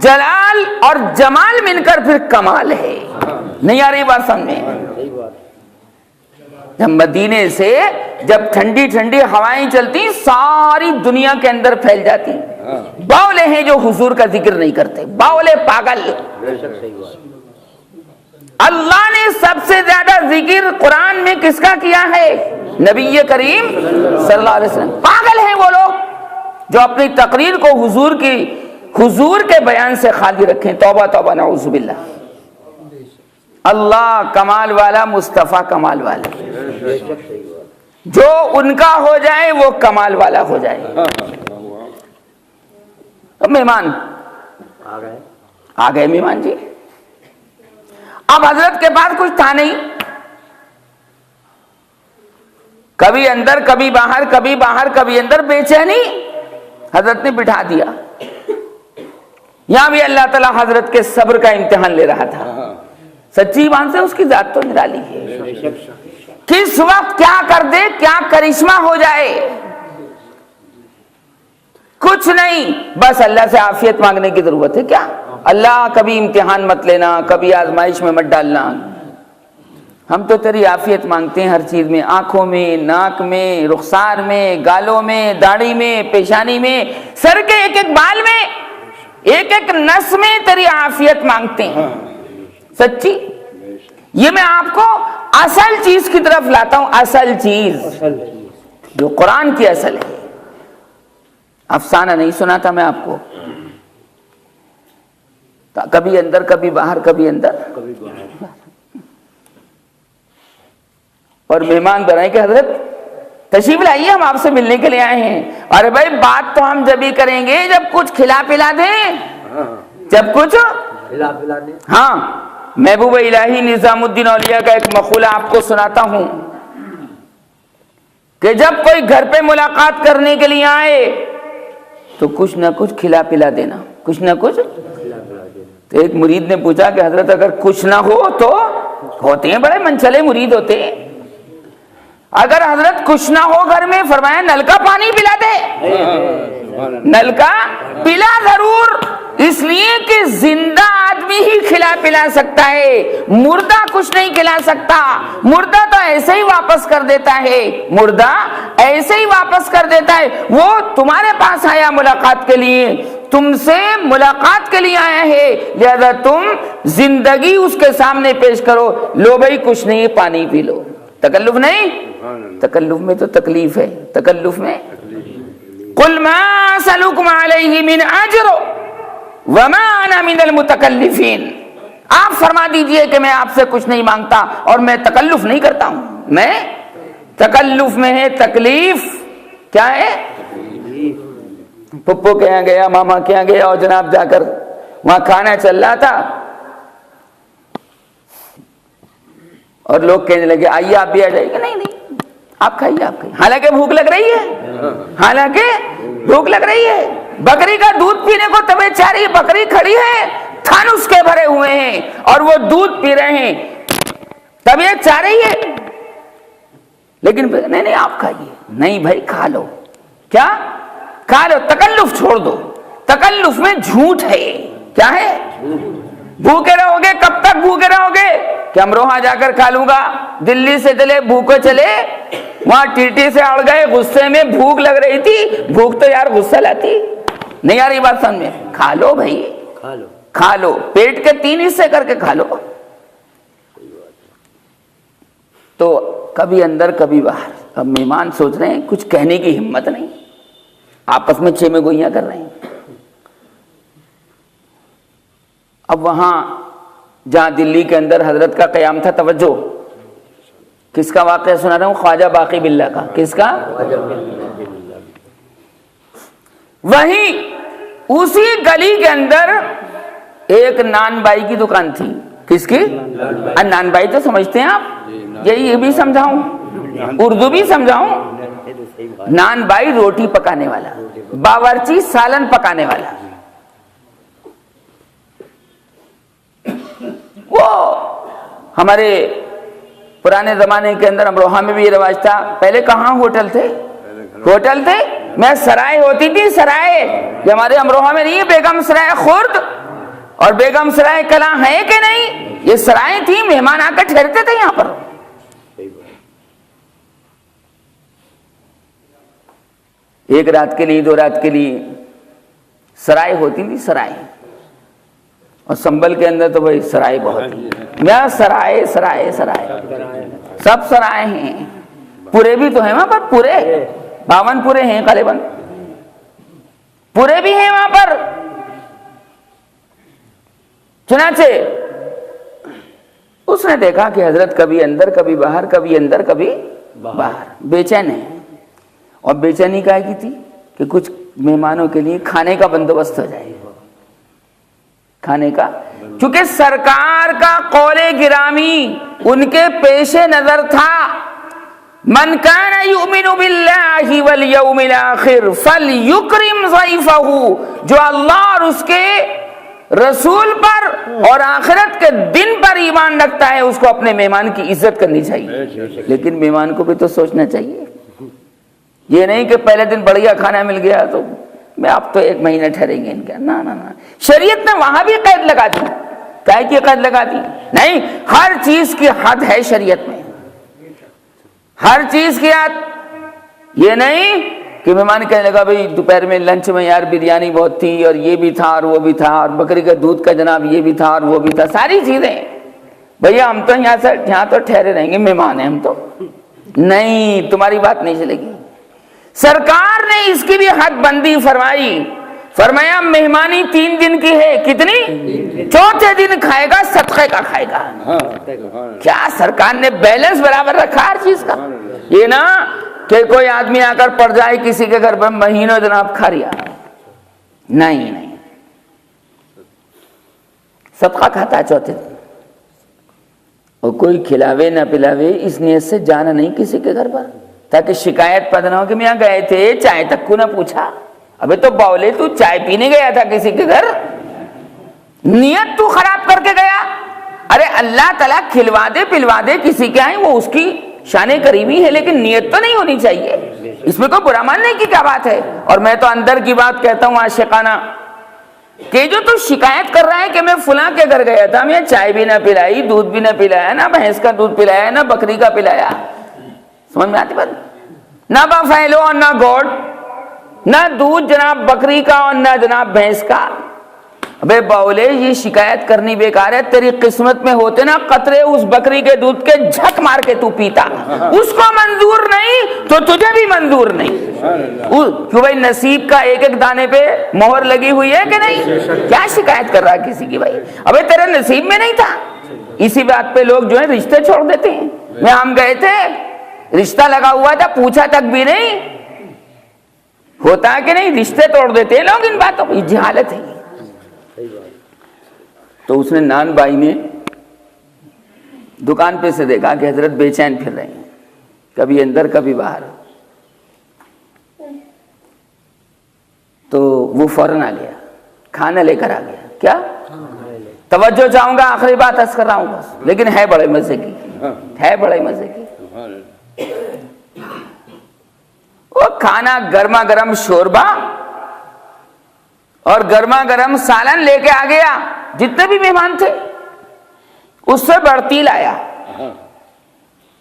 جلال اور جمال مل کر پھر کمال ہے. نہیں آ رہی بات سمجھیں؟ جب مدینے سے جب ٹھنڈی ٹھنڈی ہوائیں چلتی ساری دنیا کے اندر پھیل جاتی. باولے ہیں جو حضور کا ذکر نہیں کرتے, باولے پاگل. اللہ نے سب سے زیادہ ذکر قرآن میں کس کا کیا ہے؟ نبی کریم صلی اللہ علیہ وسلم. پاگل ہیں وہ لوگ جو اپنی تقریر کو حضور کے بیان سے خالی رکھیں. توبہ توبہ, نعوذ باللہ. اللہ کمال والا, مصطفیٰ کمال والا. جو ان کا ہو جائے وہ کمال والا ہو جائے. اب مہمان آ گئے مہمان جی. اب حضرت کے پاس کچھ تھا نہیں, کبھی اندر کبھی باہر, کبھی باہر کبھی اندر, بے چینی. حضرت نے بٹھا دیا. یہاں بھی اللہ تعالیٰ حضرت کے صبر کا امتحان لے رہا تھا. سچی بات سے اس کی ذات تو نرالی ہے. کس وقت کیا کر دے, کیا کرشمہ ہو جائے, کچھ نہیں. بس اللہ سے عافیت مانگنے کی ضرورت ہے. کیا اللہ کبھی امتحان مت لینا, کبھی آزمائش میں مت ڈالنا. ہم تو تیری عافیت مانگتے ہیں ہر چیز میں, آنکھوں میں, ناک میں, رخسار میں, گالوں میں, داڑھی میں, پیشانی میں, سر کے ایک ایک بال میں, ایک ایک نس میں تیری عافیت مانگتے ہیں. سچی. یہ میں آپ کو اصل چیز کی طرف لاتا ہوں. اصل چیز جو قرآن کی اصل ہے. افسانہ نہیں سناتا میں آپ کو. کبھی اندر کبھی باہر، کبھی اندر کبھی باہر. اور مہمان بنائے کہ حضرت تشریف لائیے، ہم آپ سے ملنے کے لیے آئے ہیں. ارے بھائی بات تو ہم جب ہی کریں گے جب کچھ کھلا پلا دیں، جب کچھ پلا دیں. ہاں. محبوب الہی نظام الدین اولیاء کا ایک مقولہ آپ کو سناتا ہوں کہ جب کوئی گھر پہ ملاقات کرنے کے لیے آئے تو کچھ نہ کچھ کھلا پلا دینا، کچھ نہ کچھ. تو ایک مرید نے پوچھا کہ حضرت اگر کچھ نہ ہو تو؟ ہوتے ہیں بڑے منچلے مرید ہوتے ہیں. اگر حضرت کچھ نہ ہو گھر میں، فرمایا نل کا پانی پلا دے. نل کا پلا ضرور، اس لیے کہ زندہ آدمی ہی کھلا پلا سکتا ہے، مردہ کچھ نہیں کھلا سکتا. مردہ تو ایسے ہی واپس کر دیتا ہے، مردہ ایسے ہی واپس کر دیتا ہے. وہ تمہارے پاس آیا ملاقات کے لیے، تم سے ملاقات کے لیے آیا ہے، لہذا تم زندگی اس کے سامنے پیش کرو. لو بھائی کچھ نہیں، پانی پی لو. تکلف نہیں، تکلف میں تو تکلیف ہے. تکلف میں قل ما اسألكم علیہ من اجر وما انا من المتکلفین. آپ فرما دیجئے کہ میں آپ سے کچھ نہیں مانگتا اور میں تکلف نہیں کرتا ہوں. میں تکلف میں ہے تکلیف. کیا ہے؟ پپو کے یہاں گیا، ماما کے یہاں گیا اور جناب جا کر وہاں کھانا چل رہا تھا اور لوگ کہنے لگے آئیے آپ بھی آ جائیے. کہ نہیں نہیں آپ کھائیے، آپ کھائیے. حالانکہ بھوک لگ رہی ہے، حالانکہ بھوک لگ رہی ہے. بکری کا دودھ پینے کو طبیعت چاہ رہی ہے، بکری کھڑی ہے، تھن اس کے بھرے ہوئے ہیں اور وہ دودھ پی رہے ہیں، طبیعت چاہ رہی ہے. لیکن نہیں نہیں آپ کھائیے. نہیں بھائی کھا لو. کیا کھا لو؟ تکلف چھوڑ دو. تکلف میں جھوٹ ہے. کیا ہے؟ بھوکے رہو گے. کب تک بھوکے رہو گے؟ کہ امروہہ جا کر کھا لوں گا. دلی سے چلے بھوکے چلے، وہاں ٹیٹی سے اڑ گئے، غصے میں بھوک لگ رہی تھی. بھوک تو یار غصہ لاتی نہیں. یار یہ بات سمجھ میں. کھا لو بھائی، کھا لو. کھا لو. پیٹ کے 3 حصے کر کے کھا لو. تو کبھی اندر کبھی باہر. اب مہمان سوچ رہے ہیں کچھ کہنے کی ہمت نہیں، آپس میں چھ میں گوئیاں کر رہے ہیں. اب وہاں جہاں دلی کے اندر حضرت کا قیام تھا، توجہ، کس کا واقعہ سنا رہا ہوں؟ خواجہ باقی باللہ کا. کس کا؟ وہیں اسی گلی کے اندر ایک نان بائی کی دکان تھی. کس کی؟ نان بائی تو سمجھتے ہیں آپ؟ یہ بھی سمجھاؤں، اردو بھی سمجھاؤں. نان بائی روٹی پکانے والا، باورچی سالن پکانے والا. وہ ہمارے پرانے زمانے کے اندر امروہہ میں بھی یہ رواج تھا. پہلے کہاں ہوٹل تھے؟ ہوٹل تھے. میں سرائے ہوتی تھی، سرائے. یہ ہمارے امروہہ میں نہیں ہے، بیگم سرائے خرد اور بیگم سرائے کلاں ہے کہ نہیں؟ یہ سرائے تھی، مہمان آ کر ٹھہرتے تھے یہاں پر. ایک رات کے لیے، 2 رات کے لیے سرائے ہوتی تھی، سرائے. اور سنبل کے اندر تو بھائی سرائے بہت ہیں. میں سرائے سرائے سرائے سب سرائے ہیں. پورے بھی تو ہیں وہاں پر، پورے 52 پورے ہیں غالباً، پورے بھی ہیں وہاں پر. چنانچہ اس نے دیکھا کہ حضرت کبھی اندر کبھی باہر، کبھی اندر کبھی باہر، بے چین ہے. اور بے چینی کہے کی تھی کہ کچھ مہمانوں کے لیے کھانے کا بندوبست ہو جائے. کھانے کا، چونکہ سرکار کا قول گرامی ان کے پیش نظر تھا، من کان یؤمن باللہ والیوم الاخر فلیکرم ضیفہ. جو اللہ اور اس کے رسول پر اور آخرت کے دن پر ایمان رکھتا ہے اس کو اپنے مہمان کی عزت کرنی چاہیے. لیکن مہمان کو بھی تو سوچنا چاہیے. یہ نہیں کہ پہلے دن بڑھیا کھانا مل گیا تو میں آپ تو 1 مہینہ ٹھہریں گے ان کا. نہ نہ نہ، شریعت نے وہاں بھی قید لگا دی. کیا کی قید لگا دی؟ نہیں، ہر چیز کی حد ہے شریعت میں، ہر چیز کی حد. یہ نہیں کہ مہمان کہنے لگا بھئی دوپہر میں لنچ میں یار بریانی بہت تھی اور یہ بھی تھا اور وہ بھی تھا اور بکری کا دودھ کا جناب یہ بھی تھا اور وہ بھی تھا، ساری چیزیں. بھیا ہم تو یہاں تو ٹھہرے رہیں گے، مہمان ہیں ہم تو. نہیں، تمہاری بات نہیں چلے گی. سرکار نے اس کی بھی حد بندی فرمائی. فرمایا مہمانی 3 دن کی ہے، کتنی؟ 4تھے دن کھائے گا، صدقے کا کھائے گا۔ کیا سرکار نے بیلنس برابر رکھا ہر چیز کا۔ یہ نہ کہ کوئی آدمی آ کر پڑ جائے کسی کے گھر پر مہینوں جناب کھا رہا، نہیں، صدقہ کھاتا ہے 4تھے دن، اور کوئی کھلاوے نہ پلاوے اس نیت سے جانا نہیں کسی کے گھر پر، تاکہ شکایت پتہ نہ ہو کہ میاں گئے تھے چائے تک کو نہ پوچھا۔ ابے تو باولے تو چائے پینے گیا تھا کسی کے گھر، نیت تو خراب کر کے گیا۔ ارے اللہ تعالیٰ کھلوا دے پلوا دے کسی کے آئیں، وہ اس کی شان قریبی ہے، لیکن نیت تو نہیں ہونی چاہیے، اس میں کوئی برا ماننے کی کیا بات ہے۔ اور میں تو اندر کی بات کہتا ہوں عاشقانہ، کہ جو تو شکایت کر رہا ہے کہ میں فلاں کے گھر گیا تھا، میں چائے بھی نہ پلائی، دودھ بھی نہ پلایا، نہ بھینس کا دودھ پلایا، نہ بکری کا پلایا، سمجھ میں آتی بات؟ نہ بفیلو اور نہ گوڈ، نہ دودھ جناب بکری کا اور نہ جناب بھینس کا۔ ابے باولے یہ شکایت کرنی بیکار ہے، تیری قسمت میں ہوتے نا قطرے اس بکری کے دودھ کے جھک مار کے تو پیتا، اس کو منظور نہیں تو تجھے بھی منظور نہیں، کیوں بھائی نصیب کا ایک ایک دانے پہ مہر لگی ہوئی ہے کہ نہیں؟ کیا شکایت کر رہا ہے کسی کی بھائی؟ ابے تیرے نصیب میں نہیں تھا۔ اسی بات پہ لوگ جو ہے رشتے چھوڑ دیتے ہیں۔ میں ہم گئے تھے، رشتہ لگا ہوا تھا، پوچھا تک بھی نہیں، ہوتا ہے کہ نہیں؟ رشتے توڑ دیتے ہیں لوگ ان باتوں کی، جہالت ہے۔ تو اس نے نان بھائی نے دکان پہ سے دیکھا کہ حضرت بے چین پھر رہے ہیں، کبھی اندر کبھی باہر، تو وہ فوراً آ گیا، کھانا لے کر آ گیا۔ کیا توجہ چاہوں گا، آخری بات عرض کر رہا ہوں بس، لیکن ہے بڑے مزے کی، ہے بڑے مزے کی۔ وہ کھانا گرما گرم شوربا اور گرما گرم سالن لے کے آ گیا، جتنے بھی مہمان تھے اس سے بڑھتی لایا۔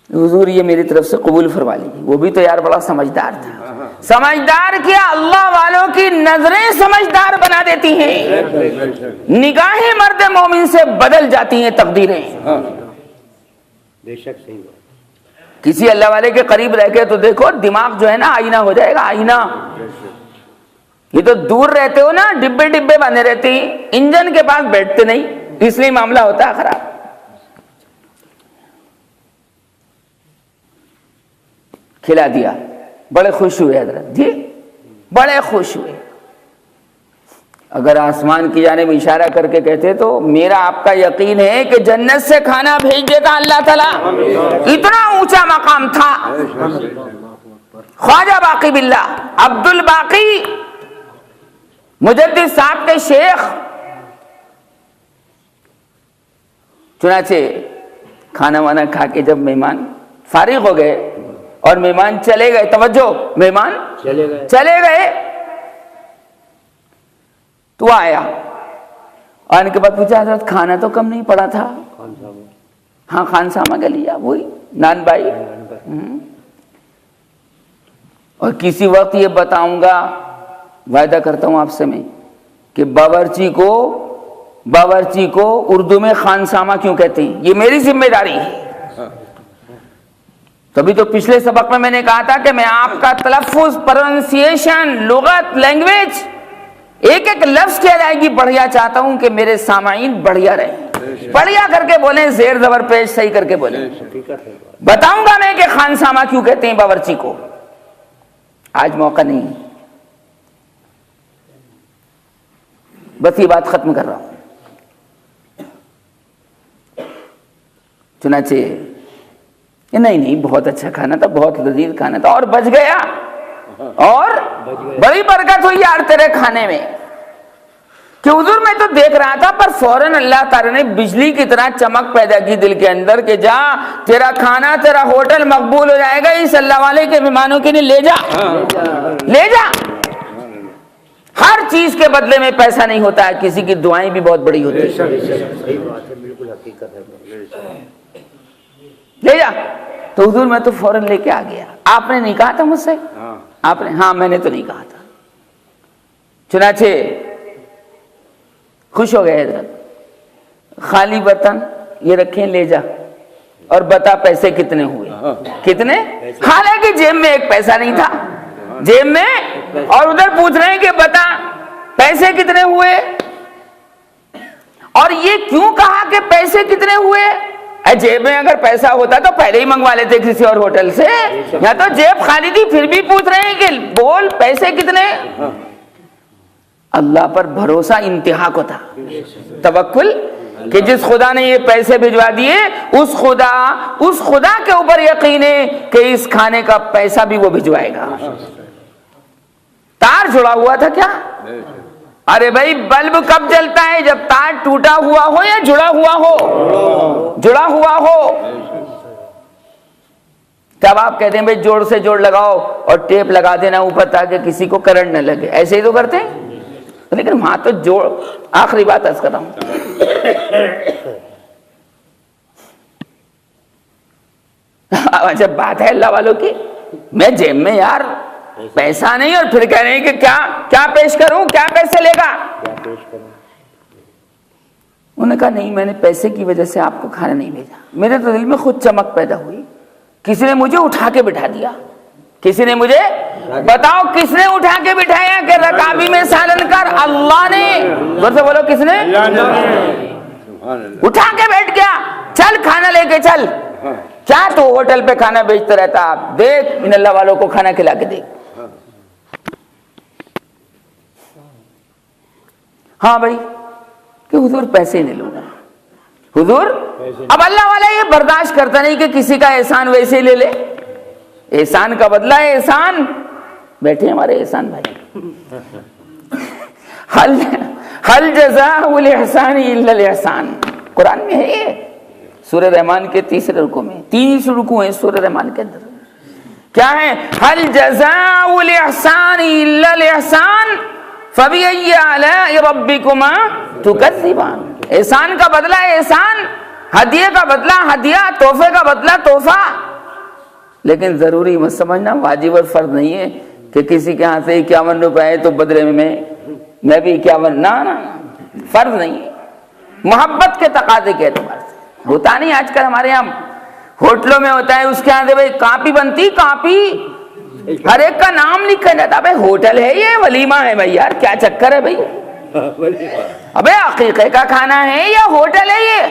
حضور یہ میری طرف سے قبول فرما لیجیے۔ وہ بھی تو یار بڑا سمجھدار تھا، سمجھدار کیا، اللہ والوں کی نظریں سمجھدار بنا دیتی ہیں، نگاہیں مرد مومن سے بدل جاتی ہیں تقدیریں۔ بے شک صحیح بات۔ کسی اللہ والے کے قریب رہ کے تو دیکھو، دماغ جو ہے نا آئینہ ہو جائے گا، آئینہ۔ یہ تو دور رہتے ہو نا، ڈبے ڈبے بنے رہتے ہیں، انجن کے پاس بیٹھتے نہیں، اس لیے معاملہ ہوتا ہے خراب۔ کھلا دیا، بڑے خوش ہوئے حضرت جی، بڑے خوش ہوئے۔ اگر آسمان کی جانب اشارہ کر کے کہتے تو میرا آپ کا یقین ہے کہ جنت سے کھانا بھیج دیتا اللہ تعالیٰ، اتنا اونچا مقام تھا۔ خواجہ باقی باللہ عبد الباقی مجدد صاحب کے شیخ، چنانچہ کھانا وانا کھا کے جب مہمان فارغ ہو گئے اور مہمان چلے گئے، توجہ، مہمان چلے گئے تو آیا، آنے کے بعد پوچھا حضرت کھانا تو کم نہیں پڑا تھا؟ ہاں خان سامہ کا لیا، وہی نان بھائی۔ اور کسی وقت یہ بتاؤں گا، وعدہ کرتا ہوں آپ سے میں، کہ باورچی کو اردو میں خان سامہ کیوں کہتے ہیں، یہ میری ذمہ داری ہے۔ تبھی تو پچھلے سبق میں نے کہا تھا کہ میں آپ کا تلفظ، پروننسیشن، لغت، لینگویج، ایک ایک لفظ کیا جائے گی بڑھیا چاہتا ہوں کہ میرے سامعین بڑھیا رہیں، بڑھیا کر کے بولیں، زیر زبر پیش صحیح کر کے بولیں۔ بتاؤں گا میں کہ خان سامہ کیوں کہتے ہیں باورچی کو، آج موقع نہیں، بس یہ بات ختم کر رہا ہوں۔ چنانچہ نہیں بہت اچھا کھانا تھا، بہت لذیذ کھانا تھا، اور بچ گیا، اور بڑی برکت ہوئی یار تیرے کھانے میں، کہ حضور میں تو دیکھ رہا تھا، پر فوراً اللہ تعالیٰ نے بجلی کی طرح چمک پیدا کی دل کے اندر کہ جا، تیرا کھانا، تیرا ہوٹل مقبول ہو جائے گا، اس اللہ والے کے مہمانوں کے لیے لے جا، لے جا۔ ہر چیز کے بدلے میں پیسہ نہیں ہوتا ہے، کسی کی دعائیں بھی بہت بڑی ہوتی ہیں۔ صحیح بات ہے، بالکل حقیقت ہے۔ لے جا۔ تو حضور میں تو فوراً لے کے آ گیا۔ آپ نے نہیں کہا تھا مجھ سے؟ آپ نے؟ ہاں میں نے تو نہیں کہا تھا۔ چنانچہ خوش ہو گئے حضرت، خالی برتن یہ رکھیں، لے جا، اور بتا پیسے کتنے ہوئے، کتنے؟ حالانکہ جیب میں ایک پیسہ نہیں تھا، جیب میں، اور ادھر پوچھ رہے ہیں کہ بتا پیسے کتنے ہوئے؟ اور یہ کیوں کہا کہ پیسے کتنے ہوئے؟ جیب میں اگر پیسہ ہوتا تو پہلے ہی منگوا لیتے کسی اور ہوٹل سے، یا تو جیب خالی تھی پھر بھی پوچھ رہے ہیں کہ بول پیسے کتنے؟ اللہ پر بھروسہ انتہا کو تھا، توکل، کہ جس خدا نے یہ پیسے بھجوا دیے اس خدا کے اوپر یقین ہے کہ اس کھانے کا پیسہ بھی وہ بھجوائے گا۔ تار جڑا ہوا تھا کیا؟ ارے بھائی بلب کب جلتا ہے؟ جب تار ٹوٹا ہوا ہو یا جڑا ہوا ہو؟ جڑا ہوا ہو۔ تب آپ کہتے ہیں بھائی جوڑ سے جوڑ لگاؤ اور ٹیپ لگا دینا اوپر تاکہ کسی کو کرنٹ نہ لگے، ایسے ہی تو کرتے ہیں، لیکن وہاں تو جوڑ۔ آخری بات عرض کر رہا ہوں، جب بات ہے اللہ والوں کی، میں جیب میں یار پیسہ نہیں اور پھر کہہ رہے ہیں کہ کیا پیش کروں، کیا پیسے لے گا؟ انہوں نے کہا نہیں، میں نے پیسے کی وجہ سے آپ کو کھانا نہیں بھیجا، میرے تو دل میں خود چمک پیدا ہوئی، کسی نے مجھے اٹھا کے بٹھا دیا، کسی نے مجھے، بتاؤ کس نے اٹھا کے بٹھایا کہ رکابی میں سالن کر؟ اللہ نے، زور سے بولو کس نے؟ اٹھا کے بیٹھ گیا، چل کھانا لے کے چل۔ کیا تو ہوٹل پہ کھانا بیچتا رہتا، آپ دیکھ ان اللہ والوں کو کھانا کھلا کے دیکھ۔ ہاں بھائی کہ حضور پیسے نہیں لوں گا، حضور اب اللہ والا یہ برداشت کرتا نہیں کہ کسی کا احسان ویسے ہی لے لے، احسان کا بدلہ ہے احسان۔ بیٹھے ہمارے احسان بھائی، حل جزاء الاحسان الا الاحسان، قرآن میں ہے یہ، سورہ رحمان کے تیسرے رکوع میں، 3 رکوع ہیں سورہ رحمان کے اندر، کیا ہے؟ حل جزاء الاحسان الا الاحسان فبأي آلاء ربكما تكذبان۔ احسان کا بدلہ احسان، ہدیے کا بدلہ ہدیہ، تحفے کا بدلہ تحفہ۔ لیکن ضروری مت سمجھنا، واجب اور فرض نہیں ہے کہ کسی کے ہاں سے 51 روپے آئے تو بدلے میں بھی 51، نہ، فرض نہیں ہے، محبت کے تقاضے کے اعتبار سے ہوتا نہیں۔ آج کل ہمارے یہاں ہوٹلوں میں ہوتا ہے، اس کے ہاں سے بھائی کاپی بنتی، کاپی ہر ایک کا نام لکھا جاتا، بھائی ہوٹل ہے یہ، ولیمہ ہے بھائی، یار کیا چکر ہے بھائی؟ ابے عقیقے کا کھانا ہے یا ہوٹل ہے یہ؟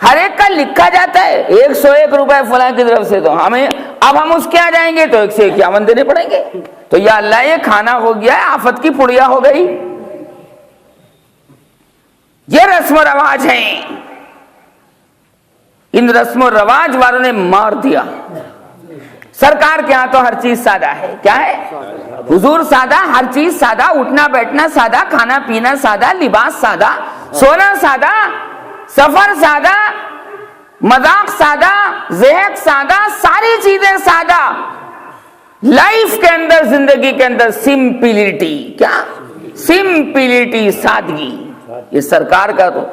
ہر ایک کا لکھا جاتا ہے 101 روپے فلاں کی طرف سے، تو اب ہم اس کے آ جائیں گے تو 151 دینے پڑیں گے، تو یا اللہ یہ کھانا ہو گیا ہے، آفت کی پڑیا ہو گئی۔ یہ رسم و رواج ہیں، ان رسم و رواج والوں نے مار دیا۔ سرکار کے ہاں تو ہر چیز سادہ ہے، کیا ہے؟ حضور سادہ، ہر چیز سادہ، اٹھنا بیٹھنا سادہ، کھانا پینا سادہ، لباس سادہ، سونا سادہ، سفر سادہ، مذاق سادہ، ضحک سادہ، ساری چیزیں سادہ۔ لائف کے اندر، زندگی کے اندر سمپلٹی، کیا؟ سمپلٹی، سادگی، یہ سرکار کا تو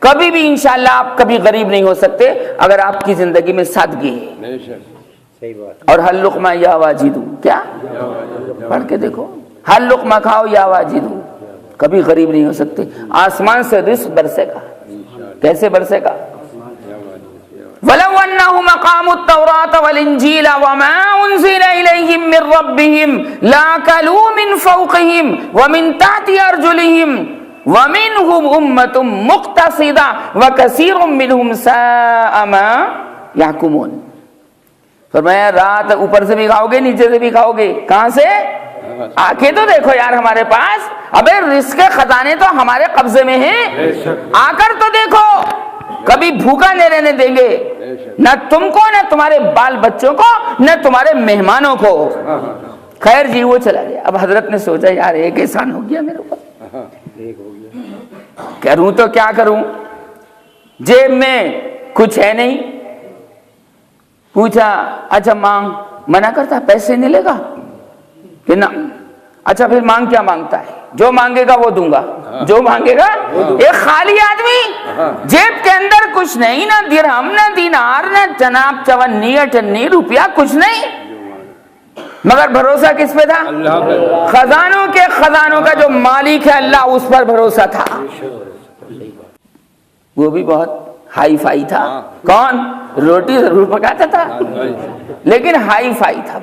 کبھی بھی انشاءاللہ آپ کبھی غریب نہیں ہو سکتے اگر آپ کی زندگی میں سادگی ہے۔ اور ہر لقمہ یا واجدو، کیا؟ پڑھ کے دیکھو، ہر لقمہ کھاؤ یا واجدو، کبھی غریب نہیں ہو سکتے۔ آسمان سے رزق برسے گا، کیسے برسے گا؟ وَلَوْ أَنَّهُمْ أَقَامُوا التَّوْرَاةَ وَالْإِنْجِيلَ وَمَا أُنزِلَ إِلَيْهِمْ مِنْ رَبِّهِمْ لَأَكَلُوا مِنْ فَوْقِهِمْ وَمِنْ تَحْتِ أَرْجُلِهِمْ وَمِنْهُمْ أُمَّةٌ مُقْتَصِدَةٌ وَكَثِيرٌ مِنْهُمْ سَاءَ مَا يَحْكُمُونَ۔ فرمایا رات اوپر سے بھی کھاؤ گے، نیچے سے بھی کھاؤ گے، کہاں سے؟ آنکھیں تو دیکھو یار ہمارے پاس، ابے رزق کے خزانے تو ہمارے قبضے میں ہیں، آ کر تو دیکھو، کبھی بھوکا نہیں رہنے دیں گے، نہ تم کو، نہ تمہارے بال بچوں کو، نہ تمہارے مہمانوں کو۔ خیر جی وہ چلا گیا۔ اب حضرت نے سوچا یار ایک احسان ہو گیا میرے اوپر، کروں تو کیا کروں، جیب میں کچھ ہے نہیں۔ پوچھا اچھا مانگ، منع کرتا پیسے نہیں لے گا کہ نہ، اچھا پھر مانگ، کیا مانگتا ہے؟ جو مانگے گا وہ دوں گا، جو مانگے گا۔ ایک خالی آدمی، جیب کے اندر کچھ نہیں، نہ درہم، نہ دینار، نہ جناب چونی اٹھنی روپیہ، کچھ نہیں، مگر بھروسہ کس پہ تھا؟ خزانوں کے خزانوں کا جو مالک ہے اللہ، اس پر بھروسہ تھا۔ وہ بھی بہت ہائی فائی تھا، کون؟ روٹی ضرور پکاتا تھا لیکن ہائی فائی تھا۔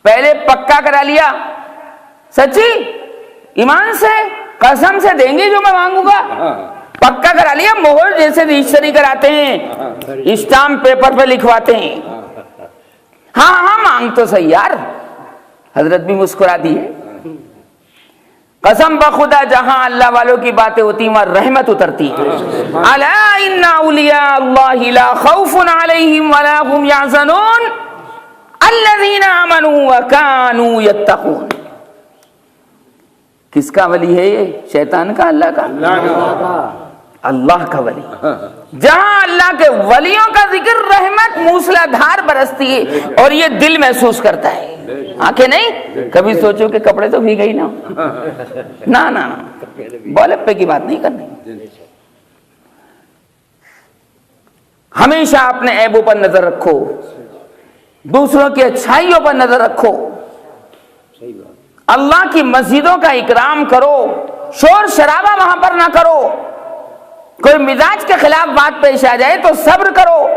پہلے پکا کرا لیا، سچی ایمان سے قسم سے دیں گے جو میں مانگوں گا؟ پکا کرا لیا، مہر جیسے رجسٹری کراتے ہیں، اسٹامپ پیپر پہ لکھواتے ہیں۔ ہاں ہاں مانگ تو صحیح یار۔ حضرت بھی مسکرا دی ہے، قسم بخدا جہاں اللہ والوں کی باتیں ہوتی وہاں رحمت اترتی ہے۔ الا ان اولیاء اللہ لا خوف علیہم ولا هم یحزنون الذین آمنوا وکانوا یتقون۔ کس کا ولی ہے یہ؟ شیطان کا؟ اللہ کا؟ اللہ کا ولی۔ جہاں اللہ کے ولیوں کا ذکر رحمت موسلا دھار برستی ہے اور یہ دل محسوس کرتا ہے، آنکھیں نہیں۔ کبھی سوچو کہ کپڑے تو بھیگ گئی نا، نا بولے پہ کی بات نہیں کرنی۔ ہمیشہ اپنے عیبوں پر نظر رکھو، دوسروں کی اچھائیوں پر نظر رکھو، اللہ کی مسجدوں کا اکرام کرو، شور شرابہ وہاں پر نہ کرو، کوئی مزاج کے خلاف بات پیش آ جائے تو صبر کرو۔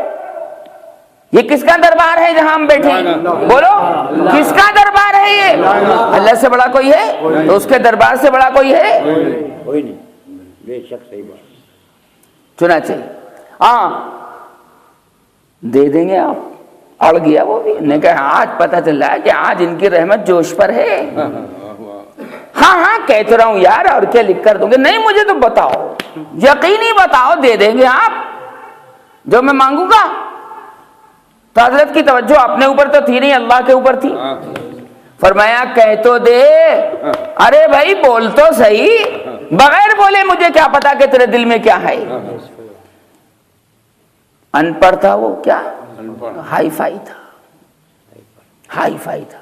یہ کس کا دربار ہے جہاں ہم بیٹھے ہیں؟ بولو کس کا دربار ہے یہ؟ اللہ سے بڑا کوئی ہے؟ تو اس کے دربار سے بڑا کوئی ہے؟ کوئی نہیں، بے شک صحیح بات۔ چنانچہ ہاں دے دیں گے آپ۔ اڑ گیا وہ بھی، نے کہا آج پتہ چلا ہے کہ آج ان کی رحمت جوش پر ہے۔ ہاں کہتا رہا ہوں یار، اور کیا لکھ کر دوں گے؟ نہیں مجھے تو بتاؤ، یقینی بتاؤ، دے دیں گے آپ جو میں مانگوں گا؟ تو حضرت کی توجہ اپنے اوپر تو تھی نہیں، اللہ کے اوپر تھی۔ فرمایا کہہ تو دے، ارے بھائی بول تو صحیح، بغیر بولے مجھے کیا پتا کہ تیرے دل میں کیا ہے؟ ان پڑھ تھا وہ، کیا ہائی فائی تھا، ہائی فائی تھا۔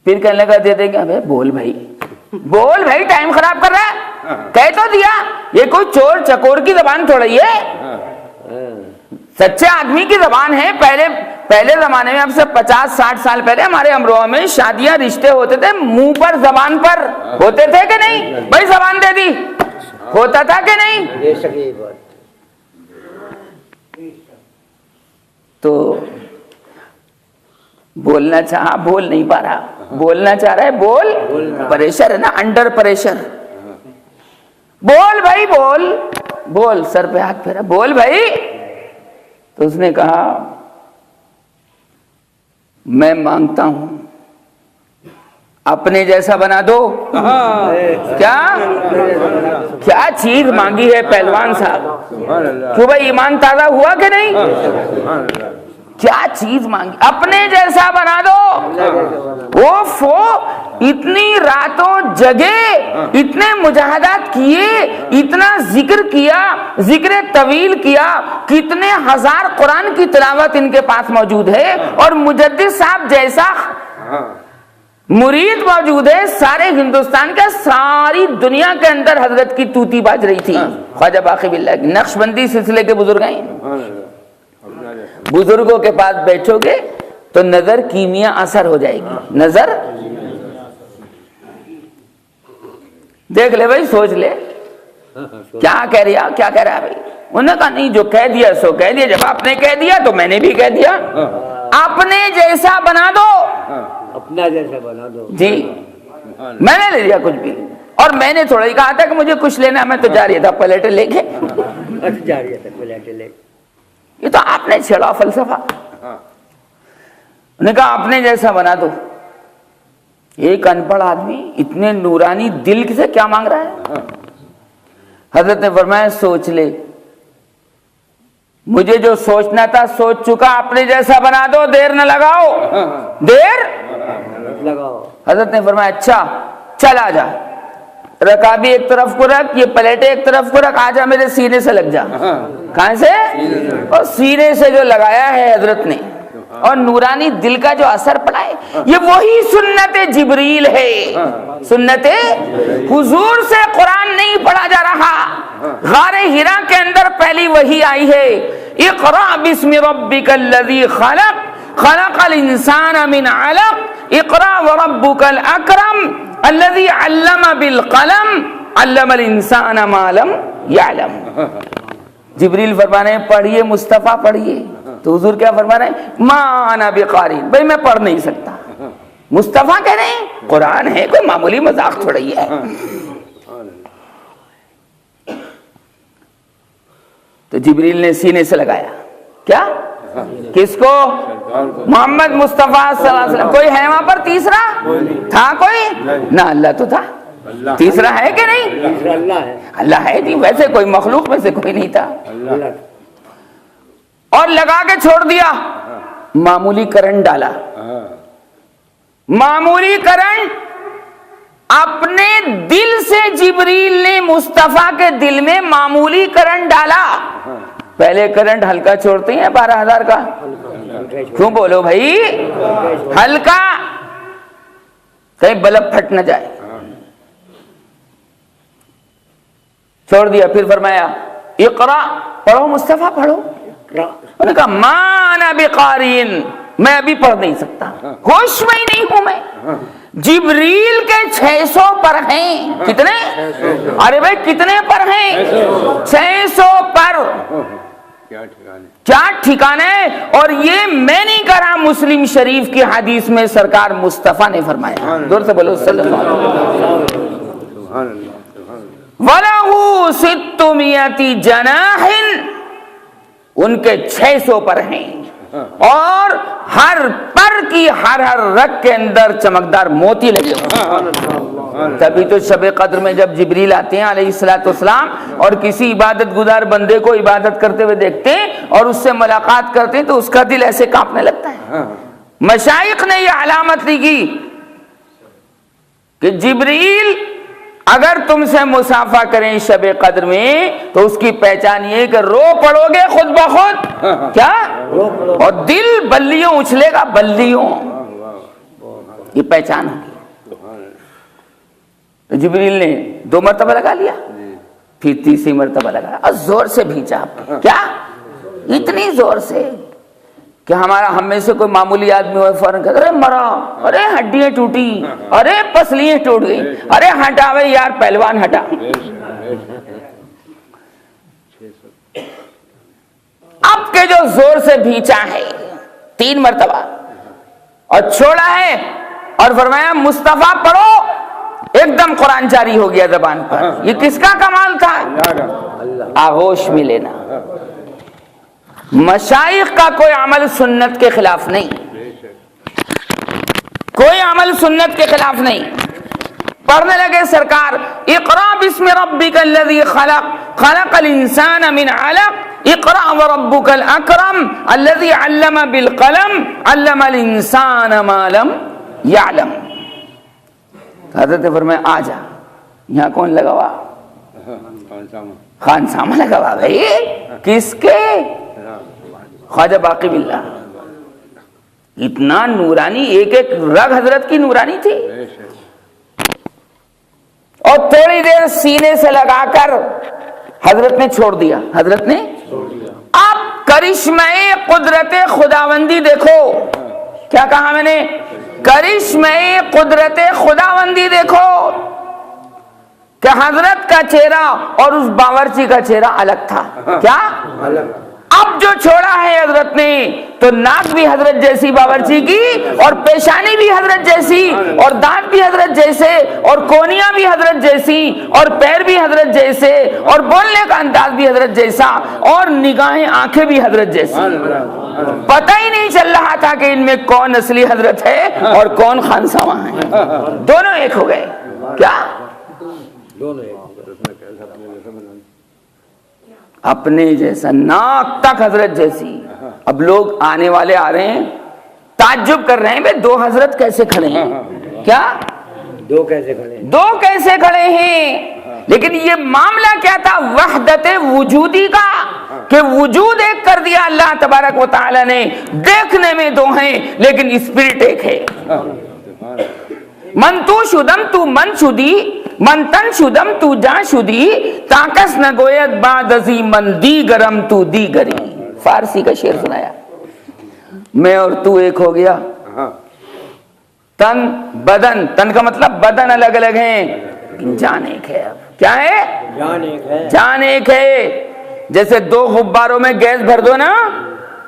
پھر کہنے لگا دے دیں گے۔ ابے بول بھائی، بول بھائی، ٹائم خراب کر رہا ہے، کہہ تو دیا۔ یہ کوئی چور چکور کی زبان تھوڑی ہے، سچے آدمی کی زبان ہے۔ پہلے زمانے میں، اب سے 50-60 سال پہلے ہمارے امروہہ میں شادیاں رشتے ہوتے تھے منہ پر زبان پر ہوتے تھے کہ نہیں؟ بھائی زبان دے دی، ہوتا تھا کہ نہیں؟ بے شک یہ بات۔ تو بولنا چاہا، بول نہیں پا رہا، بولنا چاہ رہا ہے، بول، پریشر ہے نا، انڈر پریشر۔ بول بھائی بول، بول، سر پہ ہاتھ پھیرا، بول بھائی۔ تو اس نے کہا میں مانگتا ہوں اپنے جیسا بنا دو۔ کیا چیز مانگی ہے پہلوان صاحب؟ کیوں بھائی ایمان تازہ ہوا کہ نہیں؟ کیا چیز مانگی؟ اپنے جیسا بنا دو۔ وہ اتنی راتوں جگے، اتنے مجاہدات کیے، اتنا ذکر کیا، ذکر طویل کیا، کتنے ہزار قرآن کی تلاوت ان کے پاس موجود ہے، اور مجدد صاحب جیسا مرید موجود ہے سارے ہندوستان کا، ساری دنیا کے اندر حضرت کی توتی باج رہی تھی۔ خواجہ باقی باللہ کی نقشبندی سلسلے کے بزرگ ہیں۔ بزرگوں کے پاس بیٹھو گے تو نظر کیمیا اثر ہو جائے گی، نظر دیکھ لے بھائی، سوچ لے کیا کہہ رہا، کیا کہہ رہا ہے بھائی؟ انہوں نے کہا نہیں، جو کہہ دیا سو کہہ دیا، جب آپ نے کہہ دیا تو میں نے بھی کہہ دیا۔ اپنے جیسا بنا دو، اپنا جیسا بنا دو جی۔ میں نے لے لیا کچھ بھی، اور میں نے تھوڑا ہی کہا تھا کہ مجھے کچھ لینا، میں تو جا رہی تھا پلیٹیں لے کے۔ جا رہی ہے پلیٹیں لے، یہ تو آپ نے چھیڑا فلسفہ۔ انہوں نے کہا اپنے جیسا بنا دو۔ ایک ان پڑھ آدمی اتنے نورانی دل سے کیا مانگ رہا ہے؟ حضرت نے فرمایا سوچ لے، مجھے جو سوچنا تھا سوچ چکا، اپنے جیسا بنا دو، دیر نہ لگاؤ، دیر لگاؤ۔ حضرت نے فرمایا اچھا چل آ جا، رکابی ایک طرف کو رکھ، یہ پلیٹیں ایک طرف کو رکھ، آ جا میرے سینے سے لگ جا۔ کہاں سے؟ اور سینے سے جو لگایا ہے حضرت نے، اور نورانی دل کا جو اثر پڑا ہے، یہ وہی سنت جبریل ہے۔ سنت حضور سے قرآن نہیں پڑھا جا رہا، غار ہرا کے اندر پہلی وحی آئی ہے، اقرأ بسم ربک الذی خلق، خلق الانسان من علق، اقرأ وربک الاکرم الذی علم بالقلم، علم الانسان ما لم یعلم۔ جبریل فرمانے پڑھیے مصطفیٰ، پڑھیے تو حضور کیا فرما رہے ہیں؟ ما انا بقاری، بھائی میں پڑھ نہیں سکتا. مصطفیٰ کہہ رہے ہیں قرآن ہے کوئی معمولی مذاق تھوڑا ہی ہے. تو جبریل نے سینے سے لگایا. کیا؟ کس کو؟ محمد مصطفیٰ صلی اللہ علیہ وسلم. کوئی ہے وہاں پر تیسرا؟ تھا کوئی؟ نہ اللہ تو تھا. تیسرا ہے کہ نہیں؟ اللہ ہے. اللہ ہے نہیں، ویسے کوئی مخلوق میں سے کوئی نہیں تھا. اور لگا کے چھوڑ دیا. معمولی کرنٹ ڈالا. معمولی کرنٹ اپنے دل سے جبریل نے مصطفیٰ کے دل میں معمولی کرنٹ ڈالا. پہلے کرنٹ ہلکا چھوڑتے ہیں 12,000 کا. کیوں بولو بھائی؟ ہلکا، کہیں بلب پھٹ نہ جائے. چھوڑ دیا. پھر فرمایا اقرا، پڑھو مصطفیٰ پڑھو. انہوں نے کہا ما انا بقارئ، میں ابھی پڑھ نہیں سکتا، ہوش میں ہی نہیں ہوں میں. جبریل کے 600 پر ہیں. کتنے؟ ارے بھائی کتنے پر ہیں؟ 600 پر. کیا ٹھکانے. اور یہ میں نہیں کہا، مسلم شریف کی حدیث میں سرکار مصطفیٰ نے فرمایا. دور سے بولو صلی اللہ علیہ وسلم. وَلَهُ 600 جناح، ان کے 600 پر ہیں، اور ہر پر کی ہر رگ کے اندر چمکدار موتی لگے ہوئے. تبھی تو شب قدر میں جب جبریل آتے ہیں علیہ الصلوۃ والسلام اور کسی عبادت گزار بندے کو عبادت کرتے ہوئے دیکھتے ہیں اور اس سے ملاقات کرتے ہیں تو اس کا دل ایسے کانپنے لگتا ہے. مشائخ نے یہ علامت لکھی کہ جبریل اگر تم سے مسافہ کریں شب قدر میں تو اس کی پہچان یہ کہ رو پڑو گے خود بخود. کیا؟ اور دل بلیوں اچھلے گا، بلیوں. یہ پہچان ہوگی. تو جبریل نے 2 مرتبہ لگا لیا، پھر 3 مرتبہ لگایا اور زور سے بھینچا. کیا؟ اتنی زور سے کہ ہم میں سے کوئی معمولی آدمی ہوئے فوراً کہتا ارے مرا، ارے ہڈیاں ٹوٹی، ارے پسلیاں ٹوٹ گئی، ارے ہٹا بھائی یار پہلوان ہٹا. اب کے جو زور سے بھینچا ہے 3 مرتبہ اور چھوڑا ہے اور فرمایا مصطفیٰ پڑھو، ایک دم قرآن جاری ہو گیا زبان پر. یہ کس کا کمال تھا؟ آغوش میں لینا. مشائخ کا کوئی عمل سنت کے خلاف نہیں، کوئی عمل سنت کے خلاف نہیں. پڑھنے لگے سرکار اقرا بسم ربک الذی خلق خلق الانسان من علق اقرا وربک الاکرم الذی علم بالقلم علم الانسان ما لم یعلم. حضرت فرمایا آ جا. یہاں کون لگا ہوا؟ خان سامہ لگا ہوا. بھائی کس کے؟ خواجہ باقی باللہ. اتنا نورانی، ایک ایک رگ حضرت کی نورانی تھی. اور تھوڑی دیر سینے سے لگا کر حضرت نے چھوڑ دیا. حضرت نے اب کرشمہ قدرت خداوندی دیکھو. کیا کہا میں نے؟ کرشمہ قدرت خداوندی دیکھو کہ حضرت کا چہرہ اور اس باورچی کا چہرہ الگ تھا. کیا؟ اب جو چھوڑا ہے حضرت نے تو ناک بھی حضرت جیسی باورچی کی، اور پیشانی بھی حضرت جیسی، اور دانت بھی حضرت جیسے، اور کونیاں بھی حضرت جیسی، اور پیر بھی حضرت جیسے، اور بولنے کا انداز بھی حضرت جیسا، اور نگاہیں آنکھیں بھی حضرت جیسی. پتہ ہی نہیں چل رہا تھا کہ ان میں کون اصلی حضرت ہے اور کون خانسامہ ہے. دونوں ایک ہو گئے. کیا؟ اپنے جیسا، ناک تک حضرت جیسی. اب لوگ آنے والے آ رہے ہیں تعجب کر رہے ہیں بھئی 2 حضرت کیسے کھڑے ہیں. کیا؟ 2 کیسے کھڑے ہیں؟ 2 کیسے کھڑے ہیں. لیکن یہ معاملہ کیا تھا؟ وحدت وجودی کا، کہ وجود ایک کر دیا اللہ تبارک و تعالی نے. دیکھنے میں 2 ہیں لیکن اسپرٹ ایک ہے. من تو شدم تو من شدی، من تن شدم تو جا شدی، تاکس نہ گوید بعد ازی من دیگرم تو دیگری. فارسی کا شعر سنایا. میں اور تو ایک ہو گیا. تن بدن، تن کا مطلب بدن الگ الگ ہیں، جان ایک ہے. اب کیا ہے؟ جان ایک ہے. جان ایک ہے. جیسے 2 غباروں میں گیس بھر دو نا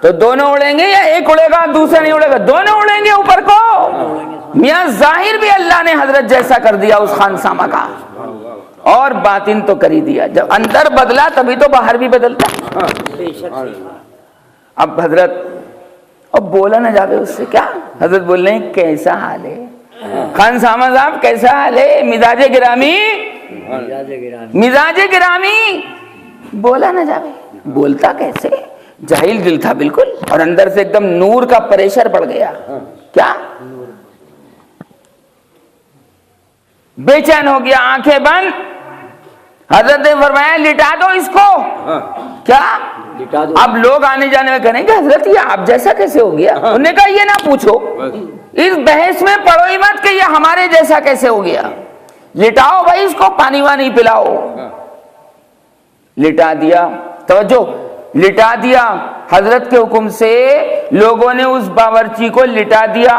تو دونوں اڑیں گے یا ایک اڑے گا دوسرا نہیں اڑے گا؟ دونوں اڑیں گے اوپر کو۔ میاں ظاہر بھی اللہ نے حضرت جیسا کر دیا اس خانسامہ کا، اور باطن تو کر ہی دیا۔ جب اندر بدلا تبھی تو باہر بھی بدلتا۔ اب حضرت اب بولا نہ جاوے اس سے، کیا حضرت بول رہے ہیں کیسا حال ہے خانسامہ صاحب، کیسا حال ہے مزاج گرامی، مزاج گرامی، بولا نہ جاوے۔ بولتا کیسے؟ جاہل دل تھا بالکل، اور اندر سے ایک دم نور کا پریشر پڑ گیا۔ کیا بے چین ہو گیا، آنکھیں بند۔ حضرت نے فرمایا لٹا دو اس کو۔ کیا؟ اب لوگ آنے جانے میں کہیں گے حضرت یہ آپ جیسا کیسے ہو گیا؟ انہوں نے کہا یہ نہ پوچھو، اس بحث میں پڑو ہی مت کہ یہ ہمارے جیسا کیسے ہو گیا، لٹاؤ بھائی اس کو، پانی وانی پلاؤ۔ لٹا دیا، توجہ، لٹا دیا۔ حضرت کے حکم سے لوگوں نے اس باورچی کو لٹا دیا۔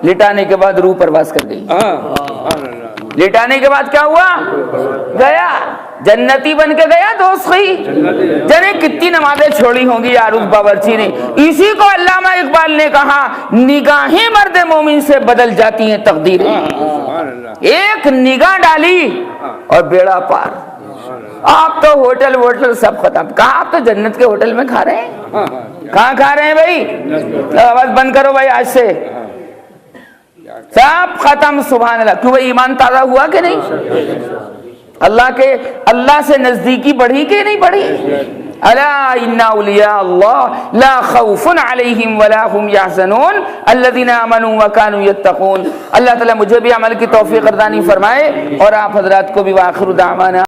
لٹانے کے بعد روح پرواز کر گئی۔ لٹانے کے بعد کیا ہوا؟ گیا، جنتی بن کے گیا دوست خی۔ جنے کتنی نمازیں چھوڑی ہوں گی یار اس باورچی نے۔ اسی کو علامہ اقبال نے کہا نگاہیں مرد مومن سے بدل جاتی ہیں تقدیریں۔ ایک نگاہ ڈالی اور بیڑا پار۔ آپ تو ہوٹل ووٹل سب ختم۔ کہاں آپ تو جنت کے ہوٹل میں کھا رہے ہیں؟ کہاں کھا رہے ہیں بھائی؟ آواز بند کرو بھائی، آج سے سب ختم۔ سبحان اللہ۔ کیوں بھائی ایمان تازہ ہوا کہ نہیں؟ اللہ سے نزدیکی بڑھی کہ نہیں بڑھی؟ الا ان اولیاء اللہ لا خوف علیہم ولا هم یحزنون الذین آمنوا وکانوا یتقون۔ اللہ تعالیٰ مجھے بھی عمل کی توفیق عطا فرمائے اور آپ حضرات کو بھی۔ وآخر دعوانا